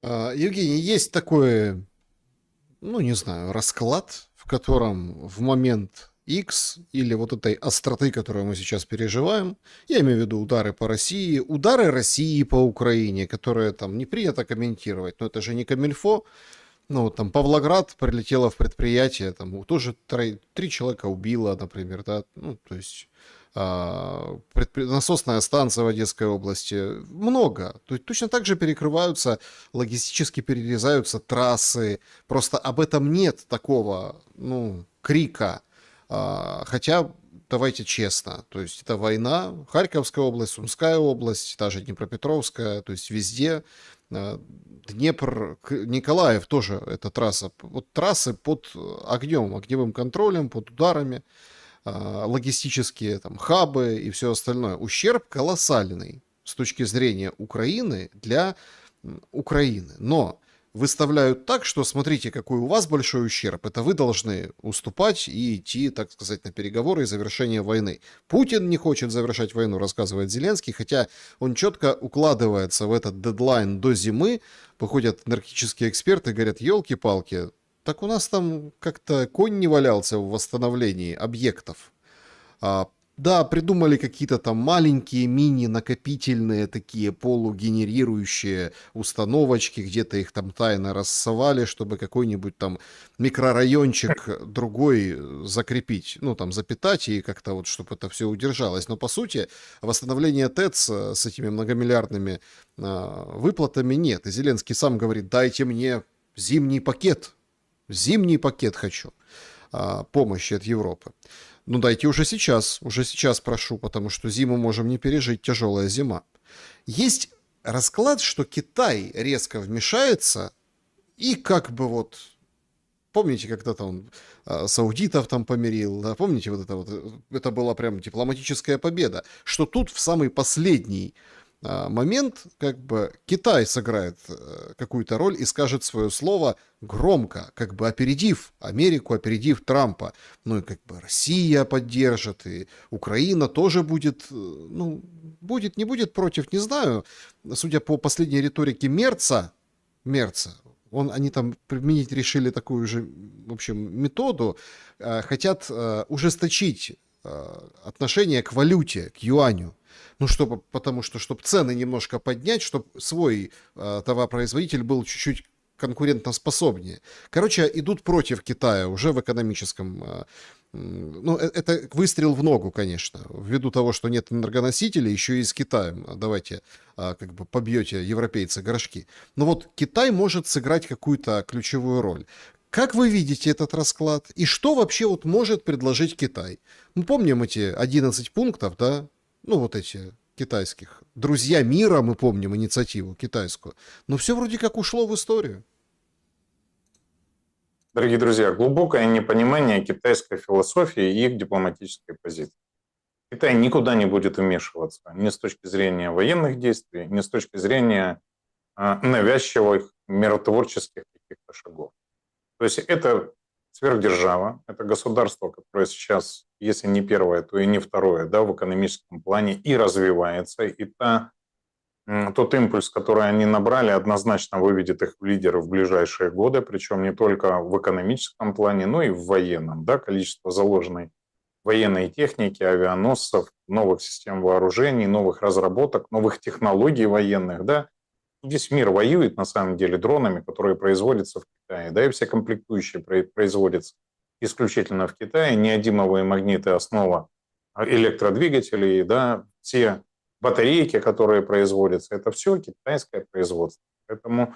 Евгений, есть такой, ну, не знаю, расклад, в котором в момент X или вот этой остроты, которую мы сейчас переживаем, я имею в виду удары России по Украине, которые там не принято комментировать, но это же не камильфо. Ну, вот там Павлоград прилетело в предприятие, там тоже три человека убило, например, да, ну, то есть насосная станция в Одесской области, много. То есть точно так же перекрываются, логистически перерезаются трассы, просто об этом нет такого, ну, крика. Хотя, давайте честно, то есть это война, Харьковская область, Сумская область, та же Днепропетровская, то есть везде. Днепр, Николаев тоже эта трасса. Вот трассы под огнем, огневым контролем, под ударами, логистические там хабы и все остальное. Ущерб колоссальный с точки зрения Украины для Украины. Но выставляют так, что смотрите, какой у вас большой ущерб, это вы должны уступать и идти, так сказать, на переговоры и завершение войны. Путин не хочет завершать войну, рассказывает Зеленский, хотя он четко укладывается в этот дедлайн до зимы. Выходят энергетические эксперты и говорят, елки-палки, так у нас там как-то конь не валялся в восстановлении объектов. А, да, придумали какие-то там маленькие мини-накопительные такие полугенерирующие установочки, где-то их там тайно рассовали, чтобы какой-нибудь там микрорайончик другой закрепить, ну там запитать и как-то вот, чтобы это все удержалось. Но по сути восстановления ТЭЦ с этими многомиллиардными выплатами нет. И Зеленский сам говорит, дайте мне зимний пакет хочу помощи от Европы. Ну дайте уже сейчас прошу, потому что зиму можем не пережить, тяжелая зима. Есть расклад, что Китай резко вмешается и как бы вот, помните, когда-то он саудитов там помирил, да, помните вот, это была прям дипломатическая победа, что тут в самый последний момент как бы Китай сыграет какую-то роль и скажет свое слово громко, как бы опередив Америку, опередив Трампа. Ну и как бы Россия поддержит, и Украина тоже будет, ну, будет, не будет против, не знаю. Судя по последней риторике Мерца, они там применить решили такую же, в общем, методу, хотят ужесточить отношение к валюте, к юаню. Ну, потому что, чтобы цены немножко поднять, чтобы свой товаропроизводитель был чуть-чуть конкурентоспособнее. Короче, идут против Китая уже в экономическом. Ну, это выстрел в ногу, конечно, ввиду того, что нет энергоносителей, еще и с Китаем. Давайте как бы побьете, европейцы, горшки. Но вот Китай может сыграть какую-то ключевую роль. Как вы видите этот расклад? И что вообще вот может предложить Китай? Мы помним эти 11 пунктов, да? Ну, вот эти китайских. Друзья мира, мы помним инициативу китайскую. Но все вроде как ушло в историю. Дорогие друзья, глубокое непонимание китайской философии и их дипломатической позиции. Китай никуда не будет вмешиваться ни с точки зрения военных действий, ни с точки зрения навязчивых миротворческих каких-то шагов. То есть это сверхдержава, это государство, которое сейчас, если не первое, то и не второе, да, в экономическом плане и развивается, и тот импульс, который они набрали, однозначно выведет их в лидеры в ближайшие годы, причем не только в экономическом плане, но и в военном. Да, количество заложенной военной техники, авианосцев, новых систем вооружений, новых разработок, новых технологий военных. Да. Весь мир воюет, на самом деле, дронами, которые производятся в Китае. Да, и все комплектующие производятся исключительно в Китае. Неодимовые магниты – основа электродвигателей, да, все батарейки, которые производятся, это все китайское производство. Поэтому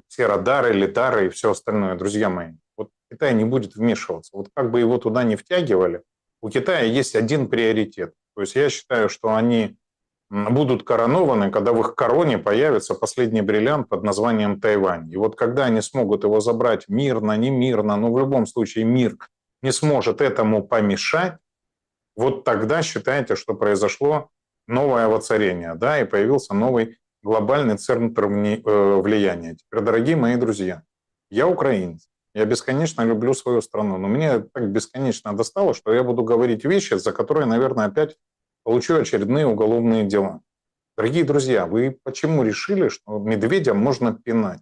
все радары, лидары и все остальное, друзья мои, вот Китай не будет вмешиваться. Вот как бы его туда не втягивали, у Китая есть один приоритет. То есть я считаю, что они будут коронованы, когда в их короне появится последний бриллиант под названием Тайвань. И вот когда они смогут его забрать мирно, не мирно, но в любом случае мир не сможет этому помешать, вот тогда считайте, что произошло новое воцарение, да, и появился новый глобальный центр влияния. Теперь, дорогие мои друзья, я украинец, я бесконечно люблю свою страну, но мне так бесконечно достало, что я буду говорить вещи, за которые, наверное, опять получу очередные уголовные дела. Дорогие друзья, вы почему решили, что медведя можно пинать?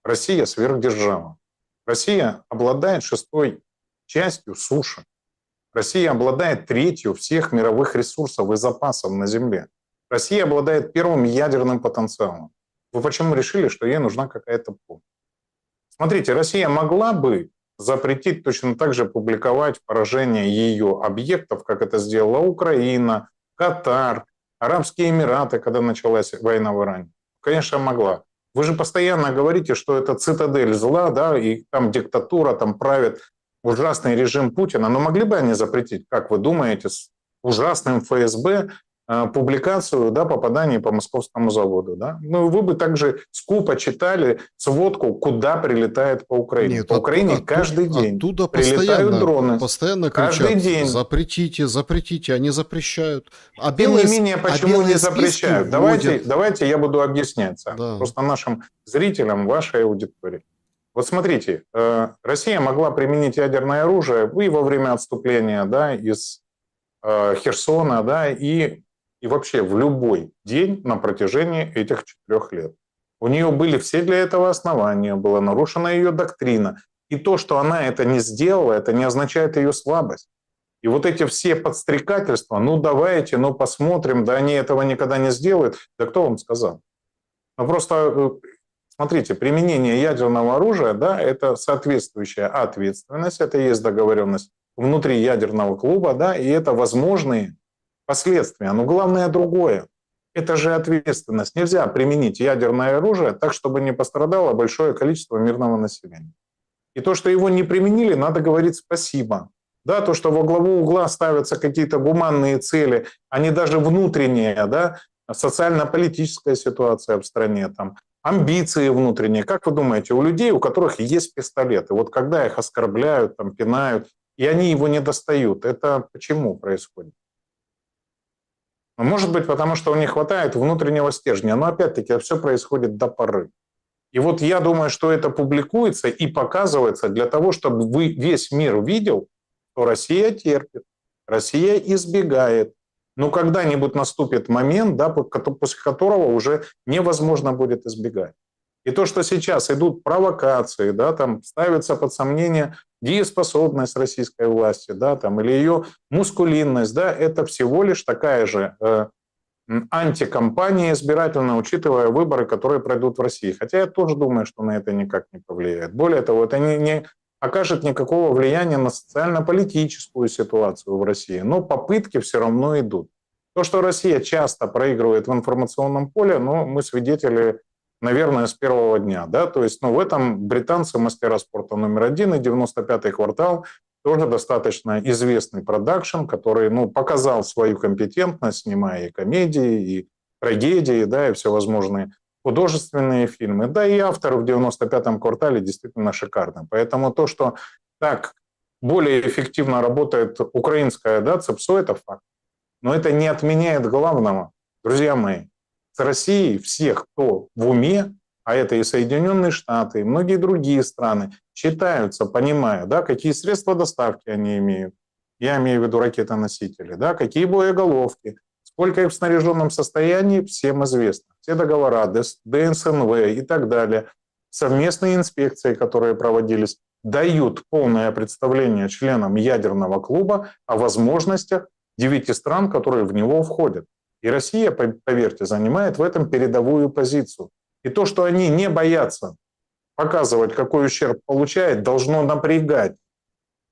Россия сверхдержава. Россия обладает 6-й частью суши. Россия обладает 1/3 всех мировых ресурсов и запасов на Земле. Россия обладает 1-м ядерным потенциалом. Вы почему решили, что ей нужна какая-то помощь? Смотрите, Россия могла бы запретить точно так же публиковать поражение ее объектов, как это сделала Украина, Катар, Арабские Эмираты, когда началась война в Иране. Конечно, могла. Вы же постоянно говорите, что это цитадель зла, да, и там диктатура, там правит ужасный режим Путина. Но могли бы они запретить, как вы думаете, с ужасным ФСБ публикацию, да, попаданий по московскому заводу, да? Ну, вы бы также скупо читали сводку, куда прилетает по Украине. Нет, По Украине каждый день оттуда прилетают дроны. постоянно Каждый кричат: день. запретите, запретите, они запрещают. А Тем не белые, менее, а почему белые не списки запрещают? вводят. Давайте я буду объяснять. Да. Просто нашим зрителям, вашей аудитории. Вот смотрите, Россия могла применить ядерное оружие и во время отступления, да, из Херсона, да, и вообще в любой день на протяжении этих 4 лет. У нее были все для этого основания, была нарушена ее доктрина. И то, что она это не сделала, это не означает ее слабость. И вот эти все подстрекательства, ну давайте, ну посмотрим, да они этого никогда не сделают. Да кто вам сказал? Ну просто, смотрите, применение ядерного оружия, да, это соответствующая ответственность, это есть договоренность внутри ядерного клуба, да, и это возможные последствия. Но главное другое. Это же ответственность. Нельзя применить ядерное оружие так, чтобы не пострадало большое количество мирного населения. И то, что его не применили, надо говорить спасибо. Да, то, что во главу угла ставятся какие-то гуманные цели, а не даже внутренние, да, социально-политическая ситуация в стране, там, амбиции внутренние. Как вы думаете, у людей, у которых есть пистолеты, вот когда их оскорбляют, там, пинают, и они его не достают, это почему происходит? Может быть, потому что не хватает внутреннего стержня. Но опять-таки все происходит до поры. И вот я думаю, что это публикуется и показывается для того, чтобы весь мир видел, что Россия терпит, Россия избегает. Но когда-нибудь наступит момент, да, после которого уже невозможно будет избегать. И то, что сейчас идут провокации, да, там ставится под сомнение дееспособность российской власти, да, там, или ее мускулинность, да, это всего лишь такая же антикомпания избирательная, учитывая выборы, которые пройдут в России. Хотя я тоже думаю, что на это никак не повлияет. Более того, это не окажет никакого влияния на социально-политическую ситуацию в России. Но попытки все равно идут. То, что Россия часто проигрывает в информационном поле, ну, мы свидетели, наверное, с первого дня. Да? То есть, ну, в этом британцы мастера спорта номер 1 и 95-й квартал тоже достаточно известный продакшн, который, ну, показал свою компетентность, снимая и комедии, и трагедии, да, и всевозможные художественные фильмы. Да, и автор в 95-м квартале действительно шикарный. Поэтому то, что так более эффективно работает украинская, да, ЦЕПСО, это факт. Но это не отменяет главного. Друзья мои, с Россией всех, кто в уме, а это и Соединенные Штаты, и многие другие страны, считаются, понимая, да, какие средства доставки они имеют. Я имею в виду ракетоносители, да, какие боеголовки, сколько их в снаряженном состоянии, всем известно. Все договора, ДСНВ и так далее, совместные инспекции, которые проводились, дают полное представление членам ядерного клуба о возможностях 9 стран, которые в него входят. И Россия, поверьте, занимает в этом передовую позицию. И то, что они не боятся показывать, какой ущерб получает, должно напрягать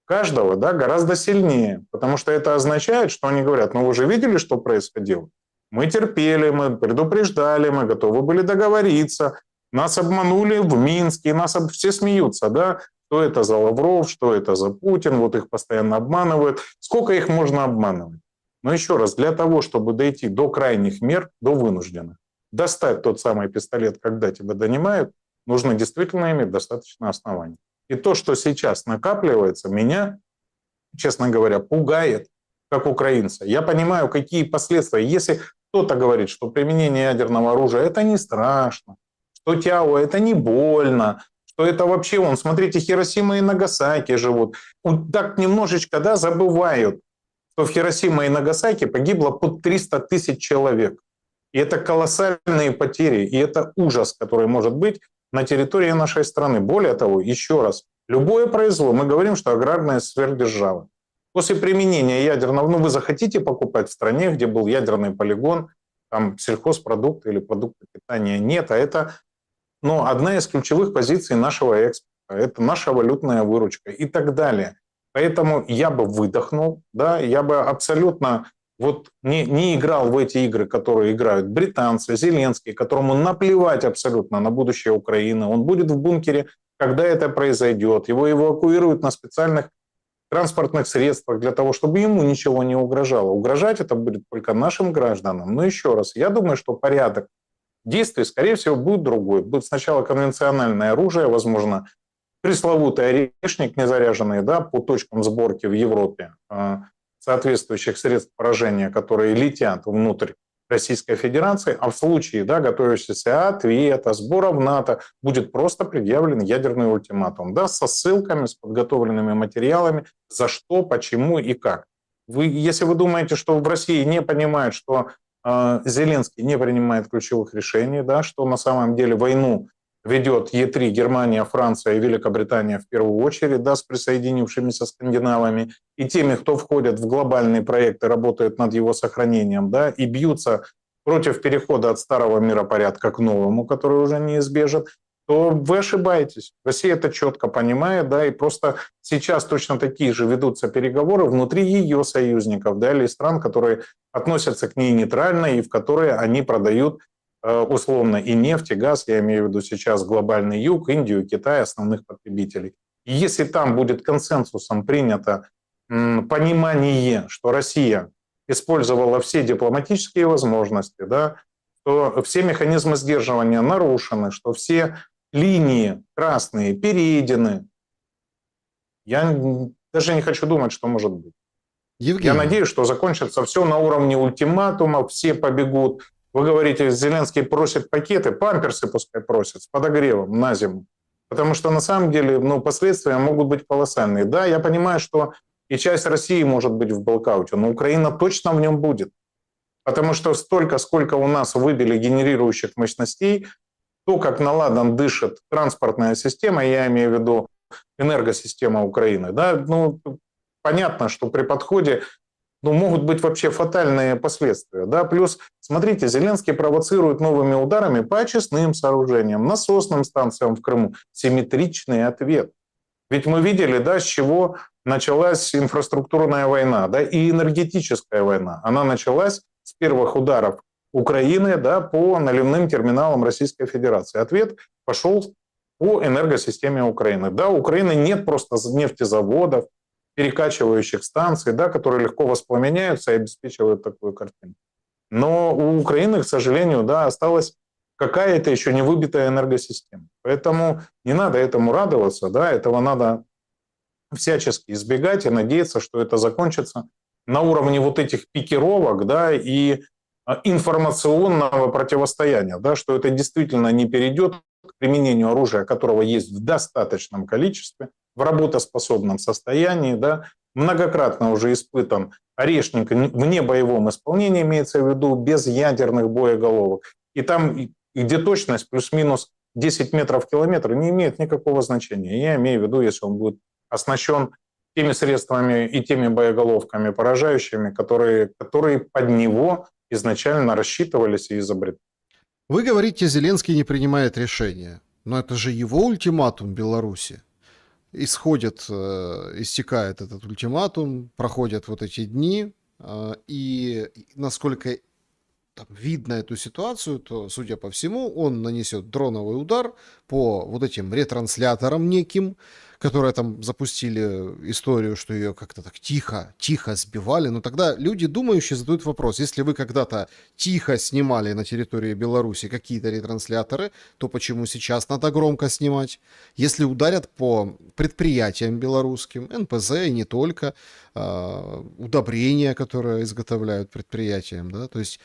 каждого, да, гораздо сильнее. Потому что это означает, что они говорят: ну вы же видели, что происходило? Мы терпели, мы предупреждали, мы готовы были договориться. Нас обманули в Минске, все смеются, да? Что это за Лавров, что это за Путин, вот их постоянно обманывают. Сколько их можно обманывать? Но еще раз, для того, чтобы дойти до крайних мер, до вынужденных, достать тот самый пистолет, когда тебя донимают, нужно действительно иметь достаточно оснований. И то, что сейчас накапливается, меня, честно говоря, пугает, как украинца. Я понимаю, какие последствия. Если кто-то говорит, что применение ядерного оружия – это не страшно, что ТЯО – это не больно, что это вообще, вон, смотрите, Хиросима и Нагасаки живут. Вот так немножечко, да, забывают, что в Хиросима и Нагасаки погибло под 300 тысяч человек. И это колоссальные потери, и это ужас, который может быть на территории нашей страны. Более того, еще раз, любое производство, мы говорим, что аграрная сверхдержава. После применения ядерного, ну вы захотите покупать в стране, где был ядерный полигон, там сельхозпродукты или продукты питания нет, а это одна из ключевых позиций нашего экспорта, это наша валютная выручка и так далее. Поэтому я бы выдохнул, да, я бы абсолютно не играл в эти игры, которые играют британцы, Зеленский, которому наплевать абсолютно на будущее Украины. Он будет в бункере, когда это произойдет. Его эвакуируют на специальных транспортных средствах для того, чтобы ему ничего не угрожало. Угрожать это будет только нашим гражданам. Но еще раз, я думаю, что порядок действий, скорее всего, будет другой. Будет сначала конвенциональное оружие, возможно, пресловутый орешник незаряженный, да, по точкам сборки в Европе соответствующих средств поражения, которые летят внутрь Российской Федерации, а в случае, да, готовящегося ответа, сбора в НАТО, будет просто предъявлен ядерный ультиматум, да, со ссылками, с подготовленными материалами, за что, почему и как. Если вы думаете, что в России не понимают, что Зеленский не принимает ключевых решений, да, что на самом деле войну ведет Е3, Германия, Франция и Великобритания в первую очередь, да, с присоединившимися скандинавами и теми, кто входит в глобальные проекты, работают над его сохранением, да, и бьются против перехода от старого миропорядка к новому, который уже неизбежен, то вы ошибаетесь. Россия это четко понимает, да, и просто сейчас точно такие же ведутся переговоры внутри ее союзников, да, или стран, которые относятся к ней нейтрально и в которые они продают условно и нефть, и газ, я имею в виду сейчас глобальный юг, Индию, Китай, основных потребителей. И если там будет консенсусом принято понимание, что Россия использовала все дипломатические возможности, да, что все механизмы сдерживания нарушены, что все линии красные перейдены, я даже не хочу думать, что может быть. Я Евгений, надеюсь, что закончится все на уровне ультиматума, все побегут. Вы говорите, Зеленский просит пакеты, памперсы пускай просят с подогревом на зиму. Потому что на самом деле последствия могут быть колоссальные. Да, я понимаю, что и часть России может быть в блокауте, но Украина точно в нем будет. Потому что столько, сколько у нас выбили генерирующих мощностей, то, как наладан дышит транспортная система, я имею в виду энергосистема Украины, да, понятно, что при подходе могут быть вообще фатальные последствия. Да? Плюс, смотрите, Зеленский провоцирует новыми ударами по очистным сооружениям, насосным станциям в Крыму. Симметричный ответ. Ведь мы видели, да, с чего началась инфраструктурная война, да, и энергетическая война. Она началась с первых ударов Украины, да, по наливным терминалам Российской Федерации. Ответ пошел по энергосистеме Украины. Да, у Украины нет просто нефтезаводов, перекачивающих станций, да, которые легко воспламеняются и обеспечивают такую картину. Но у Украины, к сожалению, да, осталась какая-то еще не выбитая энергосистема. Поэтому не надо этому радоваться, да, этого надо всячески избегать и надеяться, что это закончится на уровне вот этих пикировок, да, и информационного противостояния, да, что это действительно не перейдет к применению оружия, которого есть в достаточном количестве, в работоспособном состоянии, да, многократно уже испытан орешник в небоевом исполнении, имеется в виду без ядерных боеголовок. И там, где точность плюс-минус 10 метров в километр, не имеет никакого значения. Я имею в виду, если он будет оснащен теми средствами и теми боеголовками поражающими, которые под него изначально рассчитывались и изобретались. вы говорите, Зеленский не принимает решения. Но это же его ультиматум Беларуси. Истекает этот ультиматум, проходят вот эти дни, и насколько там видно эту ситуацию, то, судя по всему, он нанесет дроновый удар по вот этим ретрансляторам неким, которые там запустили историю, что ее как-то так тихо сбивали. Но тогда люди, думающие, задают вопрос: если вы когда-то тихо снимали на территории Беларуси какие-то ретрансляторы, то почему сейчас надо громко снимать? Если ударят по предприятиям белорусским, НПЗ и не только, удобрения, которые изготовляют предприятиям, да, то есть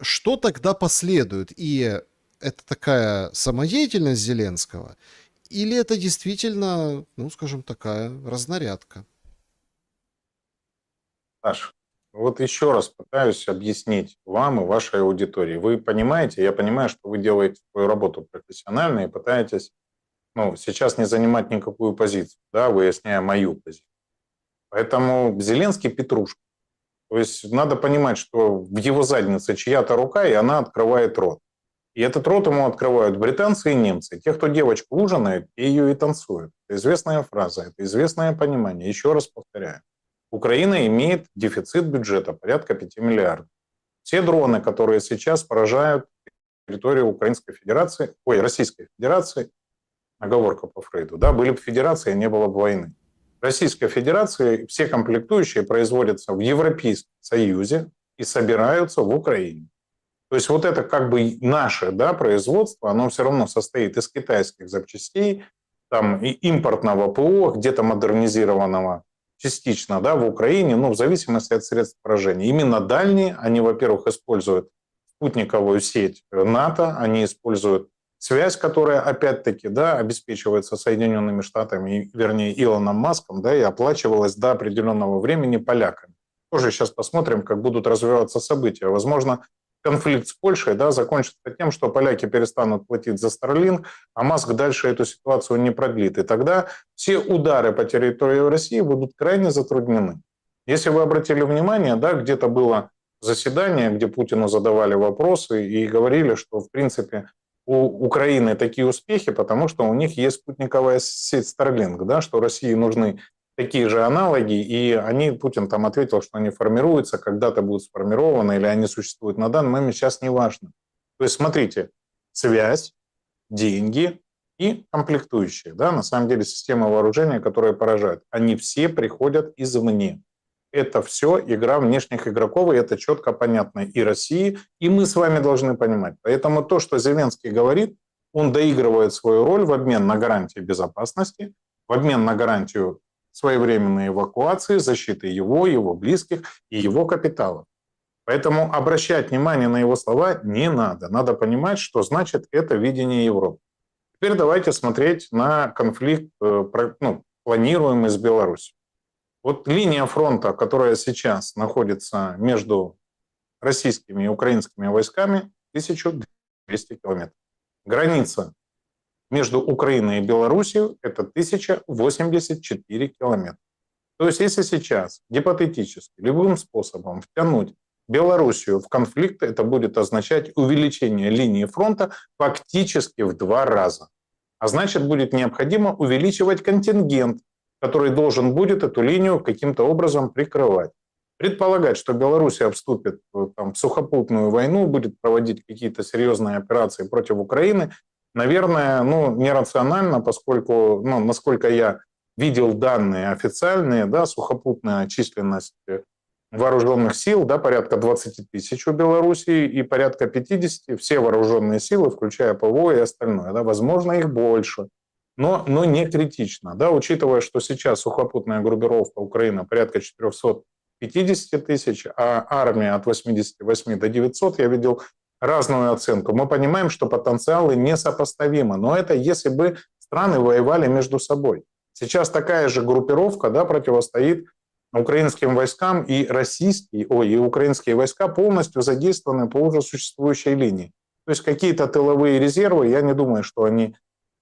что тогда последует? И это такая самодеятельность Зеленского? Или это действительно, скажем, такая разнарядка? Саш, Вот еще раз пытаюсь объяснить вам и вашей аудитории. Вы понимаете, я понимаю, что вы делаете свою работу профессионально и пытаетесь, сейчас не занимать никакую позицию, да, выясняя мою позицию. Поэтому Зеленский петрушка. То есть надо понимать, что в его заднице чья-то рука, и она открывает рот. И этот рот ему открывают британцы и немцы. Те, кто девочку ужинает, те ее и танцуют. Это известная фраза, это известное понимание. Еще раз повторяю. Украина имеет дефицит бюджета порядка 5 миллиардов. Все дроны, которые сейчас поражают территорию Украинской Федерации, Российской Федерации, оговорка по Фрейду, да, были бы федерации, не было бы войны. В Российской Федерации все комплектующие производятся в Европейском Союзе и собираются в Украине. То есть вот это как бы наше, да, производство, оно все равно состоит из китайских запчастей, там и импортного ПО, где-то модернизированного частично, да, в Украине, в зависимости от средств поражения. Именно дальние, они, во-первых, используют спутниковую сеть НАТО, они используют связь, которая, опять-таки, да, обеспечивается Соединенными Штатами, вернее, Илоном Маском, да, и оплачивалась до определенного времени поляками. Тоже сейчас посмотрим, как будут развиваться события. Возможно, конфликт с Польшей, да, закончится тем, что поляки перестанут платить за Starlink, а Маск дальше эту ситуацию не продлит. И тогда все удары по территории России будут крайне затруднены. Если вы обратили внимание, да, где-то было заседание, где Путину задавали вопросы и говорили, что, в принципе, у Украины такие успехи, потому что у них есть спутниковая сеть Starlink, да, что России нужны такие же аналоги, и Путин там ответил, что они формируются, когда-то будут сформированы, или они существуют на данный момент, сейчас не важно. То есть, смотрите, связь, деньги и комплектующие, да, на самом деле система вооружения, которые поражают, они все приходят извне. Это все игра внешних игроков, и это четко понятно и России, и мы с вами должны понимать. Поэтому то, что Зеленский говорит, он доигрывает свою роль в обмен на гарантии безопасности, в обмен на гарантию своевременной эвакуации, защиты его близких и его капитала. Поэтому обращать внимание на его слова не надо. Надо понимать, что значит это видение Европы. Теперь давайте смотреть на конфликт, планируемый с Беларусью. Вот линия фронта, которая сейчас находится между российскими и украинскими войсками, 1200 километров. Граница между Украиной и Белоруссией – это 1084 километра. То есть если сейчас гипотетически любым способом втянуть Белоруссию в конфликт, это будет означать увеличение линии фронта фактически в 2 раза. А значит, будет необходимо увеличивать контингент, который должен будет эту линию каким-то образом прикрывать. Предполагать, что Белоруссия вступит в сухопутную войну, будет проводить какие-то серьезные операции против Украины, наверное, нерационально, поскольку, насколько я видел данные официальные, да, сухопутная численность вооруженных сил, да, порядка 20 тысяч у Белоруссии и порядка 50, все вооруженные силы, включая ПВО и остальное. Да, возможно, их больше, но не критично. Да, учитывая, что сейчас сухопутная группировка Украины порядка 450 тысяч, а армия от 88 до 900, я видел разную оценку. Мы понимаем, что потенциалы несопоставимы, но это если бы страны воевали между собой. Сейчас такая же группировка, да, противостоит украинским войскам, и и украинские войска полностью задействованы по уже существующей линии. То есть какие-то тыловые резервы, я не думаю, что они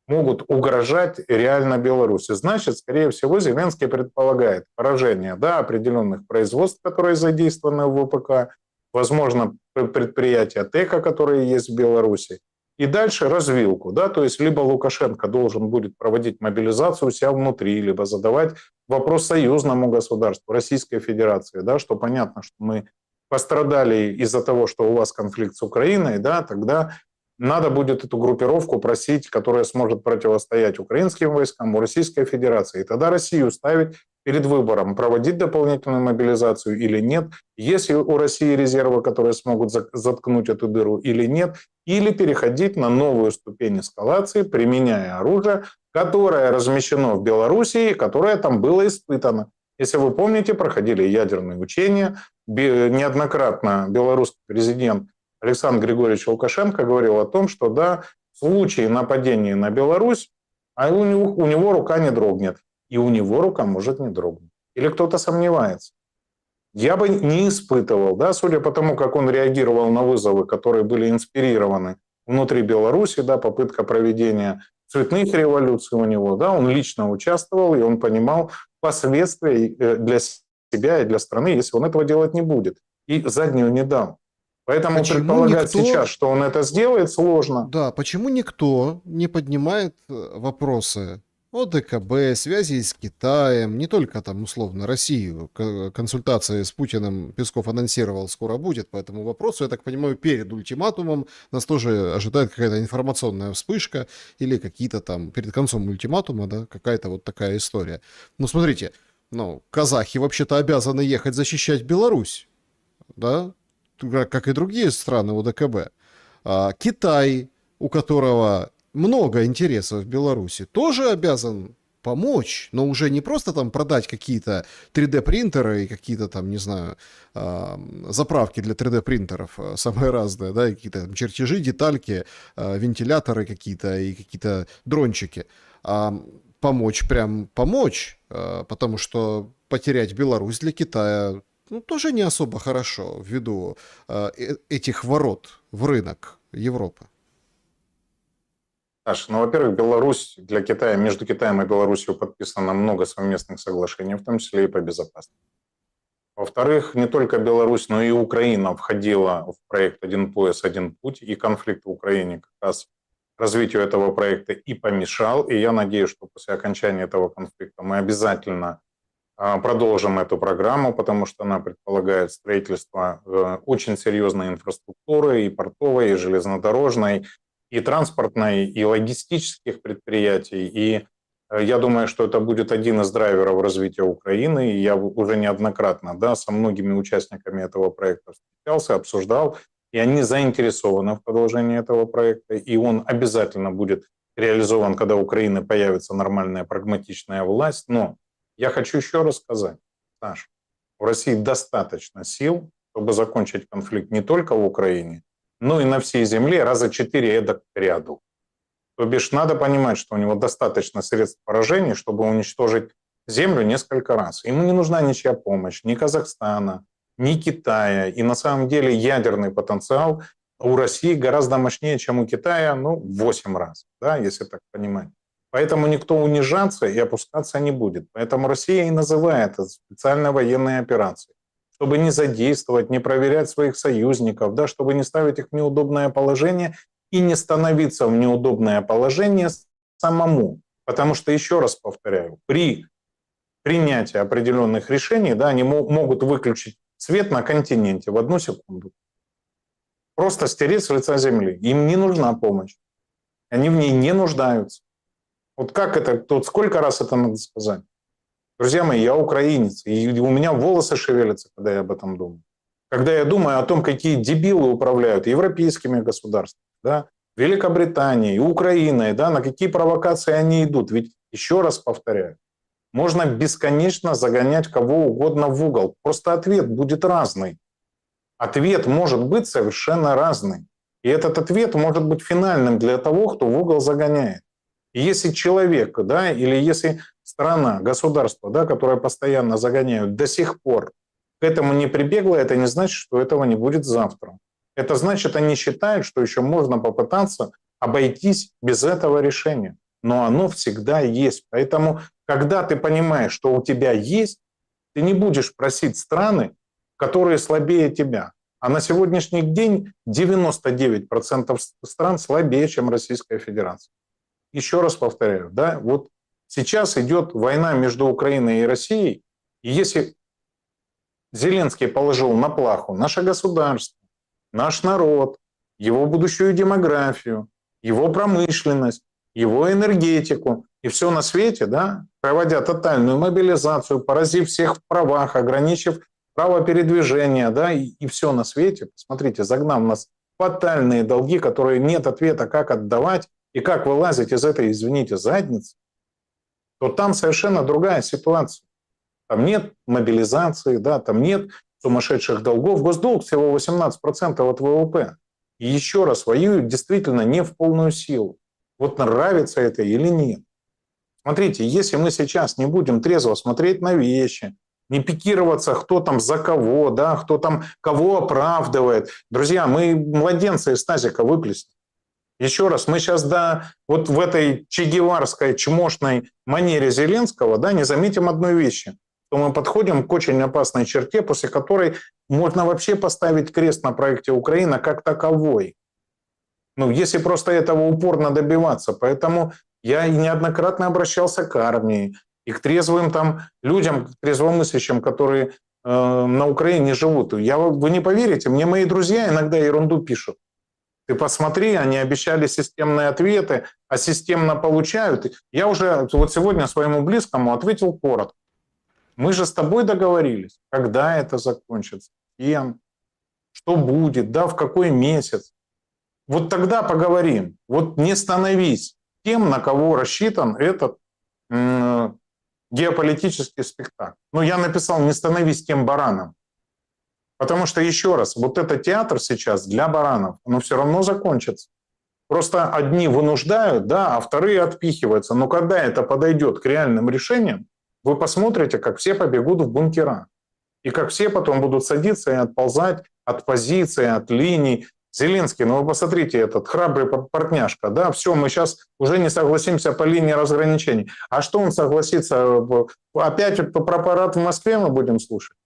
могут угрожать реально Беларуси. Значит, скорее всего, Зеленский предполагает поражение, да, определенных производств, которые задействованы в ВПК, возможно, предприятия ТЭКа, которые есть в Беларуси, и дальше развилку, да, то есть либо Лукашенко должен будет проводить мобилизацию у себя внутри, либо задавать вопрос союзному государству, Российской Федерации, да, что понятно, что мы пострадали из-за того, что у вас конфликт с Украиной, да, тогда надо будет эту группировку просить, которая сможет противостоять украинским войскам, у Российской Федерации. И тогда Россию ставить перед выбором, проводить дополнительную мобилизацию или нет, есть ли у России резервы, которые смогут заткнуть эту дыру или нет, или переходить на новую ступень эскалации, применяя оружие, которое размещено в Белоруссии, которое там было испытано. Если вы помните, проходили ядерные учения, неоднократно белорусский президент Александр Григорьевич Лукашенко говорил о том, что да, в случае нападения на Беларусь, а у него рука не дрогнет. И у него рука может не дрогнуть. Или кто-то сомневается? Я бы не испытывал, да, судя по тому, как он реагировал на вызовы, которые были инспирированы внутри Беларуси, да, попытка проведения цветных революций у него, да, он лично участвовал, и он понимал последствия для себя и для страны, если он этого делать не будет. И заднюю не дал. Поэтому Почему предполагать сейчас, никто, что он это сделает, сложно. да, почему никто не поднимает вопросы о ДКБ, связи с Китаем, не только там условно Россию. Консультации с Путиным Песков анонсировал, скоро будет по этому вопросу. Я так понимаю, перед ультиматумом нас тоже ожидает какая-то информационная вспышка или какие-то там перед концом ультиматума, да, какая-то вот такая история. Ну, смотрите, ну, казахи вообще-то обязаны ехать защищать Беларусь, да, как и другие страны ОДКБ. Китай, у которого много интересов в Беларуси, тоже обязан помочь, но уже не просто там продать какие-то 3D-принтеры и какие-то там, не знаю, заправки для 3D-принтеров самые разные, да, и какие-то там чертежи, детальки, вентиляторы какие-то и какие-то дрончики. Помочь прям помочь, потому что потерять Беларусь для Китая, ну, тоже не особо хорошо ввиду этих ворот в рынок Европы. Саша, ну, во-первых, Беларусь для Китая, между Китаем и Беларусью подписано много совместных соглашений, в том числе и по безопасности. Во-вторых, не только Беларусь, но и Украина входила в проект «Один пояс, один путь», и конфликт в Украине как раз развитию этого проекта и помешал. И я надеюсь, что после окончания этого конфликта мы обязательно продолжим эту программу, потому что она предполагает строительство очень серьезной инфраструктуры, и портовой, и железнодорожной, и транспортной, и логистических предприятий. И я думаю, что это будет один из драйверов развития Украины. И я уже неоднократно, да, со многими участниками этого проекта встречался, обсуждал, и они заинтересованы в продолжении этого проекта, и он обязательно будет реализован, когда у Украины появится нормальная прагматичная власть. Но я хочу еще раз сказать, Саш, у России достаточно сил, чтобы закончить конфликт не только в Украине, но и на всей земле раза 4 эдак к ряду. То бишь надо понимать, что у него достаточно средств поражения, чтобы уничтожить землю несколько раз. Ему не нужна ничья помощь, ни Казахстана, ни Китая. И на самом деле ядерный потенциал у России гораздо мощнее, чем у Китая, ну, в 8 раз, да, если так понимать. Поэтому никто унижаться и опускаться не будет. Поэтому Россия и называет это специальной военной операцией, чтобы не задействовать, не проверять своих союзников, да, чтобы не ставить их в неудобное положение и не становиться в неудобное положение самому. Потому что, еще раз повторяю, при принятии определенных решений, да, они могут выключить свет на континенте в 1 секунду. Просто стереть с лица земли. Им не нужна помощь. Они в ней не нуждаются. Вот как это, тут сколько раз это надо сказать? Друзья мои, я украинец, и у меня волосы шевелятся, когда я об этом думаю. Когда я думаю о том, какие дебилы управляют европейскими государствами, да, Великобританией, Украиной, да, на какие провокации они идут. Ведь, еще раз повторяю, можно бесконечно загонять кого угодно в угол. Просто ответ будет разный. Ответ может быть совершенно разный. И этот ответ может быть финальным для того, кто в угол загоняет. И если человек, да, или если страна, государство, да, которое постоянно загоняют, до сих пор к этому не прибегло, это не значит, что этого не будет завтра. Это значит, они считают, что еще можно попытаться обойтись без этого решения. Но оно всегда есть. Поэтому, когда ты понимаешь, что у тебя есть, ты не будешь просить страны, которые слабее тебя. А на сегодняшний день 99% стран слабее, чем Российская Федерация. Еще раз повторяю, да, вот сейчас идет война между Украиной и Россией, и если Зеленский положил на плаху наше государство, наш народ, его будущую демографию, его промышленность, его энергетику и все на свете, да, проводя тотальную мобилизацию, поразив всех в правах, ограничив право передвижения, да, и все на свете, посмотрите, загнав нас в фатальные долги, которые нет ответа, как отдавать и как вылазить из этой, извините, задницы, то там совершенно другая ситуация. Там нет мобилизации, да, там нет сумасшедших долгов. Госдолг всего 18% от ВВП. И еще раз, воюют действительно не в полную силу. Вот нравится это или нет. Смотрите, если мы сейчас не будем трезво смотреть на вещи, не пикироваться, кто там за кого, да, кто там кого оправдывает. Друзья, мы младенца из тазика выплеснем. Еще раз, мы сейчас, да, вот в этой чегеварской, чмошной манере Зеленского, да, не заметим одной вещи, что мы подходим к очень опасной черте, после которой можно вообще поставить крест на проекте Украина как таковой. Ну, если просто этого упорно добиваться. Поэтому я и неоднократно обращался к армии и к трезвым там людям, к трезвомыслящим, которые на Украине живут. Вы не поверите, мне мои друзья иногда ерунду пишут. Ты посмотри, они обещали системные ответы, а системно получают. Я уже вот сегодня своему близкому ответил коротко. Мы же с тобой договорились, когда это закончится, кем, что будет, да, в какой месяц. Вот тогда поговорим. Вот не становись тем, на кого рассчитан этот геополитический спектакль. Но я написал, не становись тем бараном. Потому что, еще раз, вот этот театр сейчас для баранов, но все равно закончится. Просто одни вынуждают, да, а вторые отпихиваются. Но когда это подойдет к реальным решениям, вы посмотрите, как все побегут в бункера. И как все потом будут садиться и отползать от позиций, от линий. Зеленский, ну вы посмотрите, этот храбрый партняшка, да, все, мы сейчас уже не согласимся по линии разграничений. А что он согласится? Опять про парад в Москве мы будем слушать?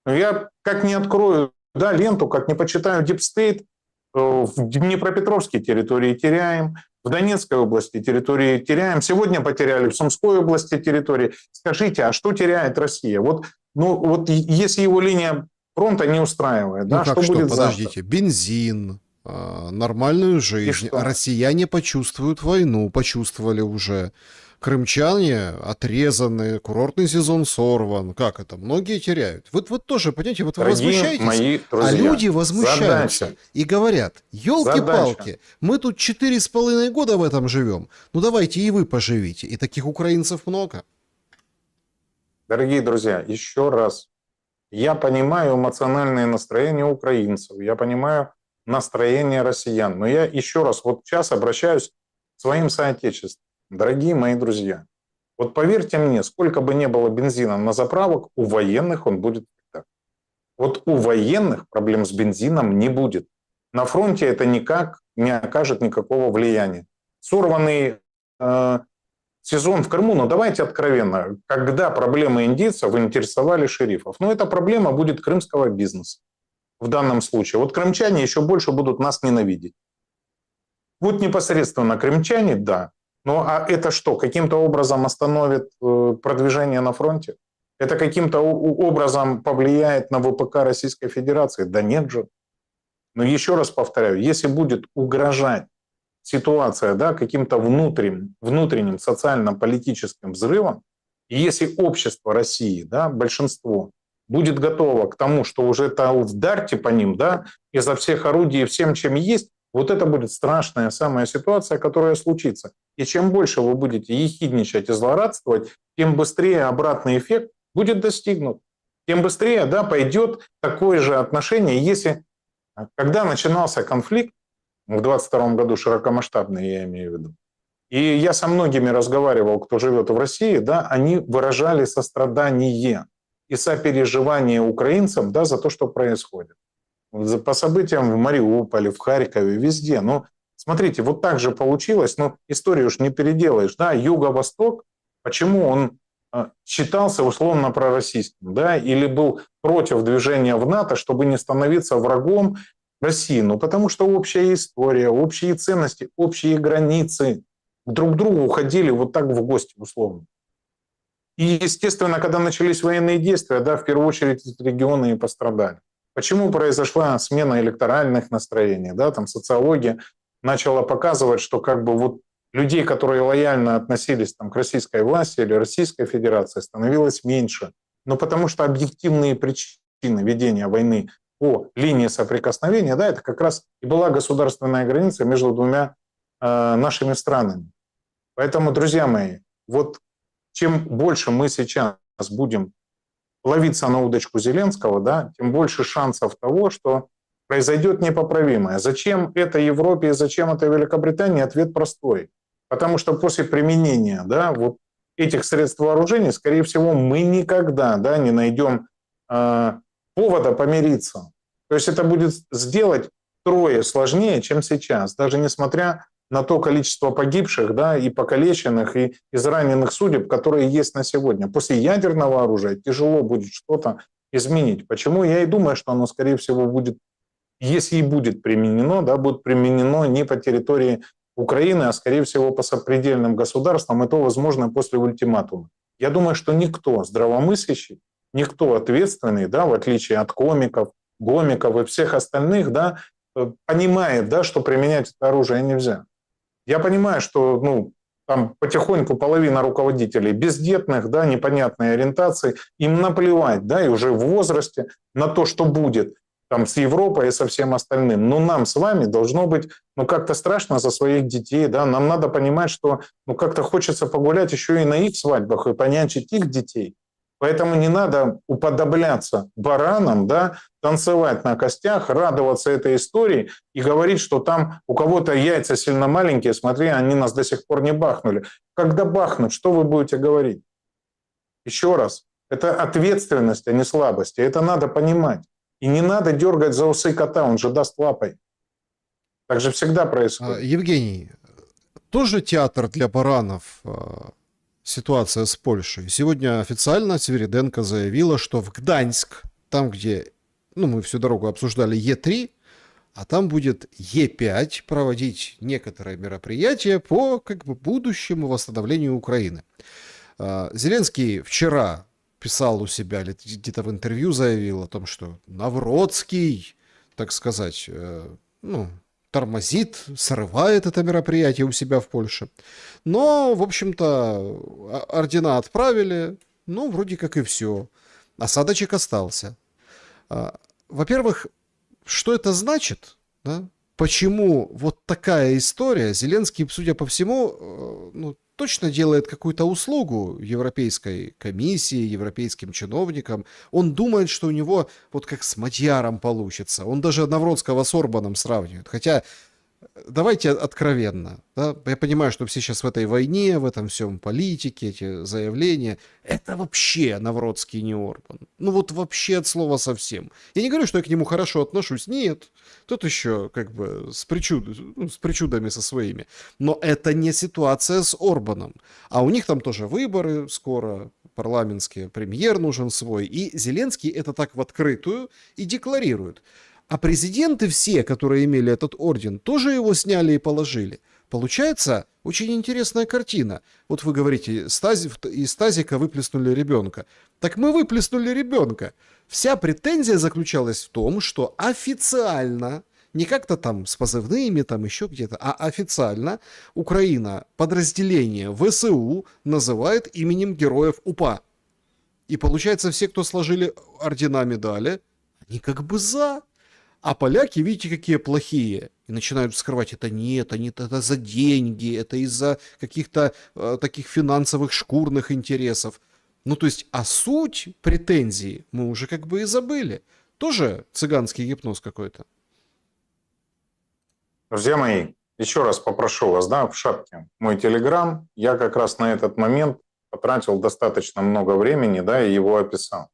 Я как не открою, да, ленту, как не почитаю Deep State, в Днепропетровской территории теряем, в Донецкой области территории теряем, сегодня потеряли в Сумской области территории. Скажите, а что теряет Россия? Вот, ну, вот если его линия фронта не устраивает, Ну да, как что что, будет подождите, завтра? бензин, нормальную И жизнь. что? Россияне почувствуют войну, почувствовали уже. Крымчане отрезаны, курортный сезон сорван. Как это? Многие теряют. Вот тоже, понимаете, вот вы Дорогие возмущаетесь, мои а друзья, люди возмущаются задача, и говорят, елки-палки, задача. мы тут 4,5 года в этом живем, ну давайте и вы поживите. И таких украинцев много. Дорогие друзья, еще раз, я понимаю эмоциональное настроение украинцев, я понимаю настроение россиян, но я еще раз вот сейчас обращаюсь к своим соотечественникам. Дорогие мои друзья, вот поверьте мне, сколько бы ни было бензина на заправок, у военных он будет так. Вот у военных проблем с бензином не будет. На фронте это никак не окажет никакого влияния. Сорванный сезон в Крыму, но давайте откровенно, когда проблемы индейцев интересовали шерифов, но эта проблема будет крымского бизнеса в данном случае. Вот крымчане еще больше будут нас ненавидеть. Вот непосредственно крымчане, да. Ну а это что, каким-то образом остановит продвижение на фронте? Это каким-то образом повлияет на ВПК Российской Федерации? Да нет же. Но еще раз повторяю, если будет угрожать ситуация, да, каким-то внутренним социально-политическим взрывом, и если общество России, да, большинство, будет готово к тому, что уже это вдарьте по ним, да, изо всех орудий и всем, чем есть, вот это будет страшная самая ситуация, которая случится. И чем больше вы будете ехидничать и злорадствовать, тем быстрее обратный эффект будет достигнут. Тем быстрее, да, пойдет такое же отношение. Если, когда начинался конфликт, в 22 году широкомасштабный, я имею в виду, и я со многими разговаривал, кто живет в России, да, они выражали сострадание и сопереживание украинцам, да, за то, что происходит. По событиям в Мариуполе, в Харькове, везде. Но смотрите, вот так же получилось, но историю уж не переделаешь. Да, Юго-Восток, почему он считался условно пророссийским, да, или был против движения в НАТО, чтобы не становиться врагом России? Ну, потому что общая история, общие ценности, общие границы друг к другу уходили вот так в гости, условно. И, естественно, когда начались военные действия, да, в первую очередь регионы и пострадали. Почему произошла смена электоральных настроений? Да, там социология начала показывать, что как бы вот людей, которые лояльно относились там, к российской власти или Российской Федерации, становилось меньше. Но потому что объективные причины ведения войны по линии соприкосновения, да, это как раз и была государственная граница между двумя нашими странами. Поэтому, друзья мои, вот чем больше мы сейчас будем ловиться на удочку Зеленского, да, тем больше шансов того, что произойдет непоправимое. Зачем это Европе и зачем это Великобритании? Ответ простой. Потому что после применения, да, вот этих средств вооружения, скорее всего, мы никогда, да, не найдем повода помириться. То есть это будет сделать втрое сложнее, чем сейчас, даже несмотря на то количество погибших, да, и покалеченных, и израненных судеб, которые есть на сегодня. После ядерного оружия тяжело будет что-то изменить. Почему? Я и думаю, что оно, скорее всего, будет, если и будет применено, да, будет применено не по территории Украины, а, скорее всего, по сопредельным государствам, и то, возможно, после ультиматума. Я думаю, что никто здравомыслящий, никто ответственный, да, в отличие от комиков, гомиков и всех остальных, да, понимает, да, что применять это оружие нельзя. Я понимаю, что там потихоньку половина руководителей бездетных, да, непонятной ориентации, им наплевать, да, и уже в возрасте на то, что будет там с Европой и со всем остальным. Но нам с вами должно быть, как-то страшно за своих детей, да, нам надо понимать, что, как-то хочется погулять еще и на их свадьбах и понянчить их детей. Поэтому не надо уподобляться баранам, да, танцевать на костях, радоваться этой истории и говорить, что там у кого-то яйца сильно маленькие, смотри, они нас до сих пор не бахнули. Когда бахнут, что вы будете говорить? Еще раз, это ответственность, а не слабость, и это надо понимать. И не надо дергать за усы кота, он же даст лапой. Так же всегда происходит. Евгений, тоже театр для баранов ситуация с Польшей. Сегодня официально Свириденко заявила, что в Гданьск, там, где мы всю дорогу обсуждали Е3, а там будет Е5 проводить некоторые мероприятия по будущему восстановлению Украины. Зеленский вчера писал у себя, или где-то в интервью заявил о том, что Навроцкий, так сказать, тормозит, срывает это мероприятие у себя в Польше. Но, в общем-то, ордена отправили, вроде как и все. Осадочек остался. Во-первых, что это значит? Да? Почему вот такая история? Зеленский, судя по всему, точно делает какую-то услугу Европейской комиссии, европейским чиновникам. Он думает, что у него вот как с Мадьяром получится. Он даже Навроцкого с Орбаном сравнивает. Хотя, давайте откровенно. Да? Я понимаю, что все сейчас в этой войне, в этом всем политике, эти заявления. Это вообще Навроцкий не Орбан. Вообще от слова совсем. Я не говорю, что я к нему хорошо отношусь. Нет. Тут еще с причудами со своими. Но это не ситуация с Орбаном. А у них там тоже выборы скоро, парламентские, премьер нужен свой. И Зеленский это так в открытую и декларирует. А президенты все, которые имели этот орден, тоже его сняли и положили. Получается очень интересная картина. Вот вы говорите, из тазика выплеснули ребенка. Так мы выплеснули ребенка. Вся претензия заключалась в том, что официально, не как-то там с позывными, там еще где-то, а официально Украина подразделение ВСУ называет именем героев УПА. И получается, все, кто сложили ордена, медали, они за. А поляки, видите, какие плохие. И начинают вскрывать, это нет, это за деньги, это из-за каких-то таких финансовых шкурных интересов. То есть, а суть претензий мы уже и забыли. Тоже цыганский гипноз какой-то. Друзья мои, еще раз попрошу вас, в шапке мой телеграм. Я как раз на этот момент потратил достаточно много времени, и его описал.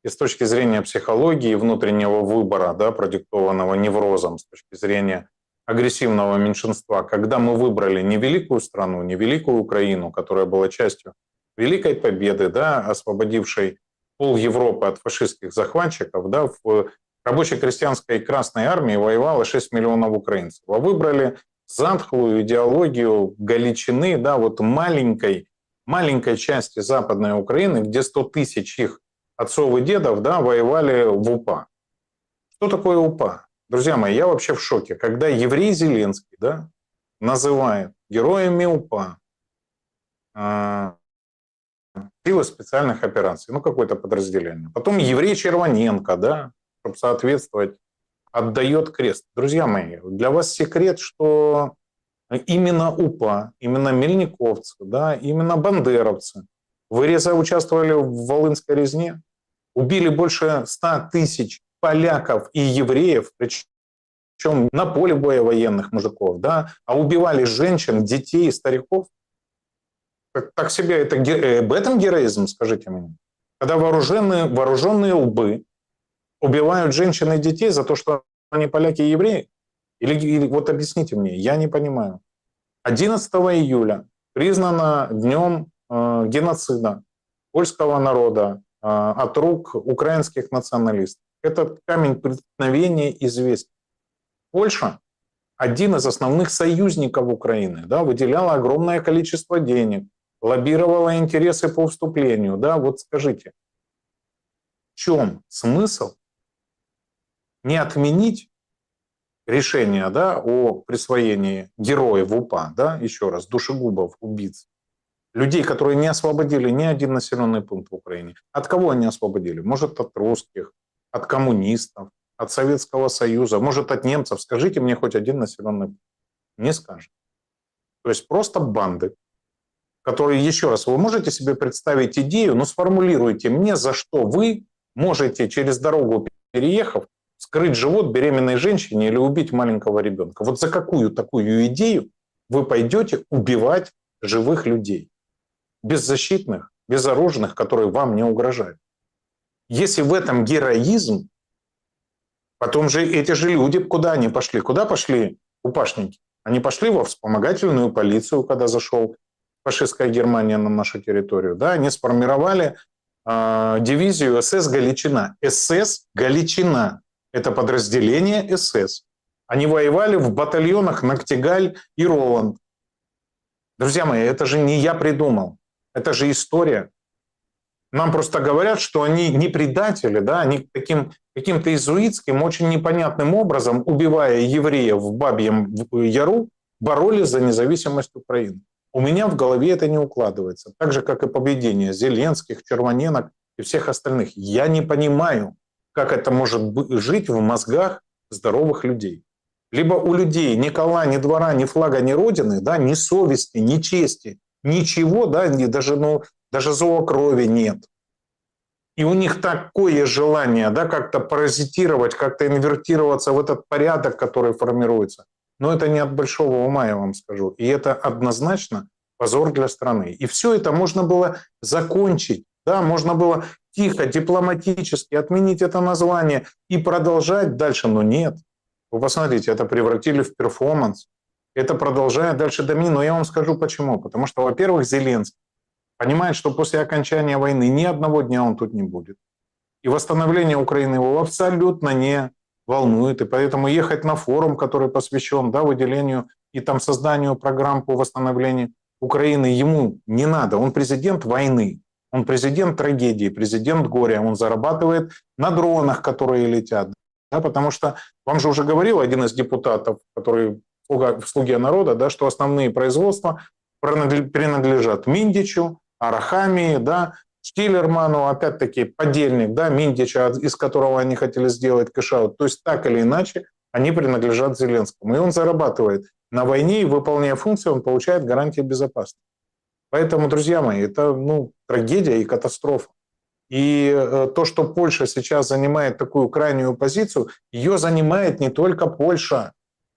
И с точки зрения психологии, внутреннего выбора, продиктованного неврозом, с точки зрения агрессивного меньшинства, когда мы выбрали не великую страну, не великую Украину, которая была частью Великой Победы, освободившей пол Европы от фашистских захватчиков, в рабоче-крестьянской и Красной армии воевало 6 миллионов украинцев. А выбрали затхлую идеологию Галичины, маленькой части Западной Украины, где 100 тысяч их отцов и дедов, воевали в УПА. Что такое УПА? Друзья мои, я вообще в шоке. Когда еврей Зеленский, называет героями УПА силы специальных операций, какое-то подразделение. Потом еврей Червоненко, чтобы соответствовать, отдает крест. Друзья мои, для вас секрет, что именно УПА, именно мельниковцы, именно бандеровцы участвовали в Волынской резне, убили больше 100 тысяч поляков и евреев, причем на поле боя военных мужиков, а убивали женщин, детей и стариков. Так себе это об этом героизм, скажите мне? Когда вооруженные лбы убивают женщин и детей за то, что они поляки и евреи? Или вот объясните мне, я не понимаю. 11 июля признано днем геноцида польского народа от рук украинских националистов. Этот камень преткновения известен. Польша, один из основных союзников Украины, да, выделяла огромное количество денег, лоббировала интересы по вступлению. Да, вот скажите, в чем смысл не отменить решение, да, о присвоении героев УПА, да, еще раз, душегубов, убийц, людей, которые не освободили ни один населенный пункт в Украине. От кого они освободили? Может, от русских, от коммунистов, от Советского Союза, может, от немцев. Скажите мне хоть один населенный пункт. Не скажет. То есть просто банды, которые, еще раз, вы можете себе представить идею, но сформулируйте мне, за что вы можете через дорогу переехав, вскрыть живот беременной женщине или убить маленького ребенка. Вот за какую такую идею вы пойдете убивать живых людей? Беззащитных, безоружных, которые вам не угрожают. Если в этом героизм, потом же эти же люди, куда они пошли? Куда пошли упашники? Они пошли во вспомогательную полицию, когда зашел фашистская Германия на нашу территорию. Да? Они сформировали дивизию СС «Галичина». СС «Галичина» – это подразделение СС. Они воевали в батальонах «Нактигаль» и «Роланд». Друзья мои, это же не я придумал. Это же история. Нам просто говорят, что они не предатели, да? Они каким-то иезуитским, очень непонятным образом, убивая евреев в Бабьем Яру, боролись за независимость Украины. У меня в голове это не укладывается. Так же, как и поведение Зеленских, Червоненок и всех остальных. Я не понимаю, как это может жить в мозгах здоровых людей. Либо у людей ни кола, ни двора, ни флага, ни родины, да, ни совести, ни чести, ничего, да, даже зоокрови нет. И у них такое желание, да, как-то паразитировать, как-то инвертироваться в этот порядок, который формируется. Но это не от большого ума, я вам скажу. И это однозначно позор для страны. И все это можно было закончить. Да, можно было тихо, дипломатически отменить это название и продолжать дальше. Но нет. Вы посмотрите, это превратили в перформанс. Это продолжает дальше доминировать. Но я вам скажу почему. Потому что, во-первых, Зеленский понимает, что после окончания войны ни одного дня он тут не будет. И восстановление Украины его абсолютно не волнует. И поэтому ехать на форум, который посвящен, да, выделению и там созданию программ по восстановлению Украины, ему не надо. Он президент войны, он президент трагедии, президент горя. Он зарабатывает на дронах, которые летят. Да, потому что, вам же уже говорил один из депутатов, который в «Слуге народа», да, что основные производства принадлежат Миндичу, Арахамии, да, Штиллерману, опять-таки подельник, да, Миндича, из которого они хотели сделать кэш-аут. То есть так или иначе они принадлежат Зеленскому. И он зарабатывает на войне, и выполняя функции, он получает гарантии безопасности. Поэтому, друзья мои, это трагедия и катастрофа. И то, что Польша сейчас занимает такую крайнюю позицию, ее занимает не только Польша.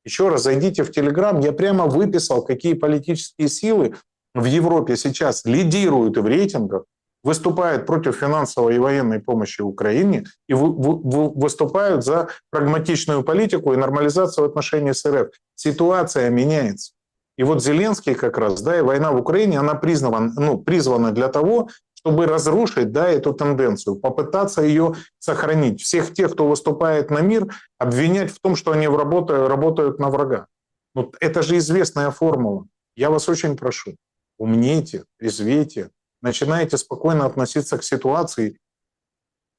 Еще раз зайдите в Телеграм, я прямо выписал, какие политические силы в Европе сейчас лидируют в рейтингах, выступают против финансовой и военной помощи Украине и выступают за прагматичную политику и нормализацию отношений с РФ. Ситуация меняется. И вот Зеленский как раз, да, и война в Украине, она призвана для того, чтобы разрушить, да, эту тенденцию, попытаться ее сохранить. Всех тех, кто выступает на мир, обвинять в том, что они работают на врага. Вот это же известная формула. Я вас очень прошу, умнейте, трезвейте, начинайте спокойно относиться к ситуации.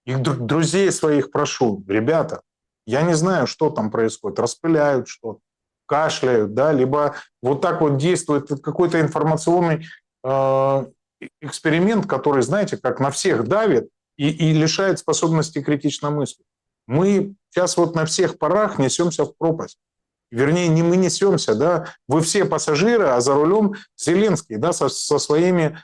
И друзей своих прошу, ребята, я не знаю, что там происходит, распыляют что-то, кашляют, да, либо вот так вот действует какой-то информационный эксперимент, который, знаете, как на всех давит и лишает способности критично мыслить. Мы сейчас вот на всех парах несемся в пропасть. Вернее, не мы несемся, да, вы все пассажиры, а за рулем Зеленский, да, со своими...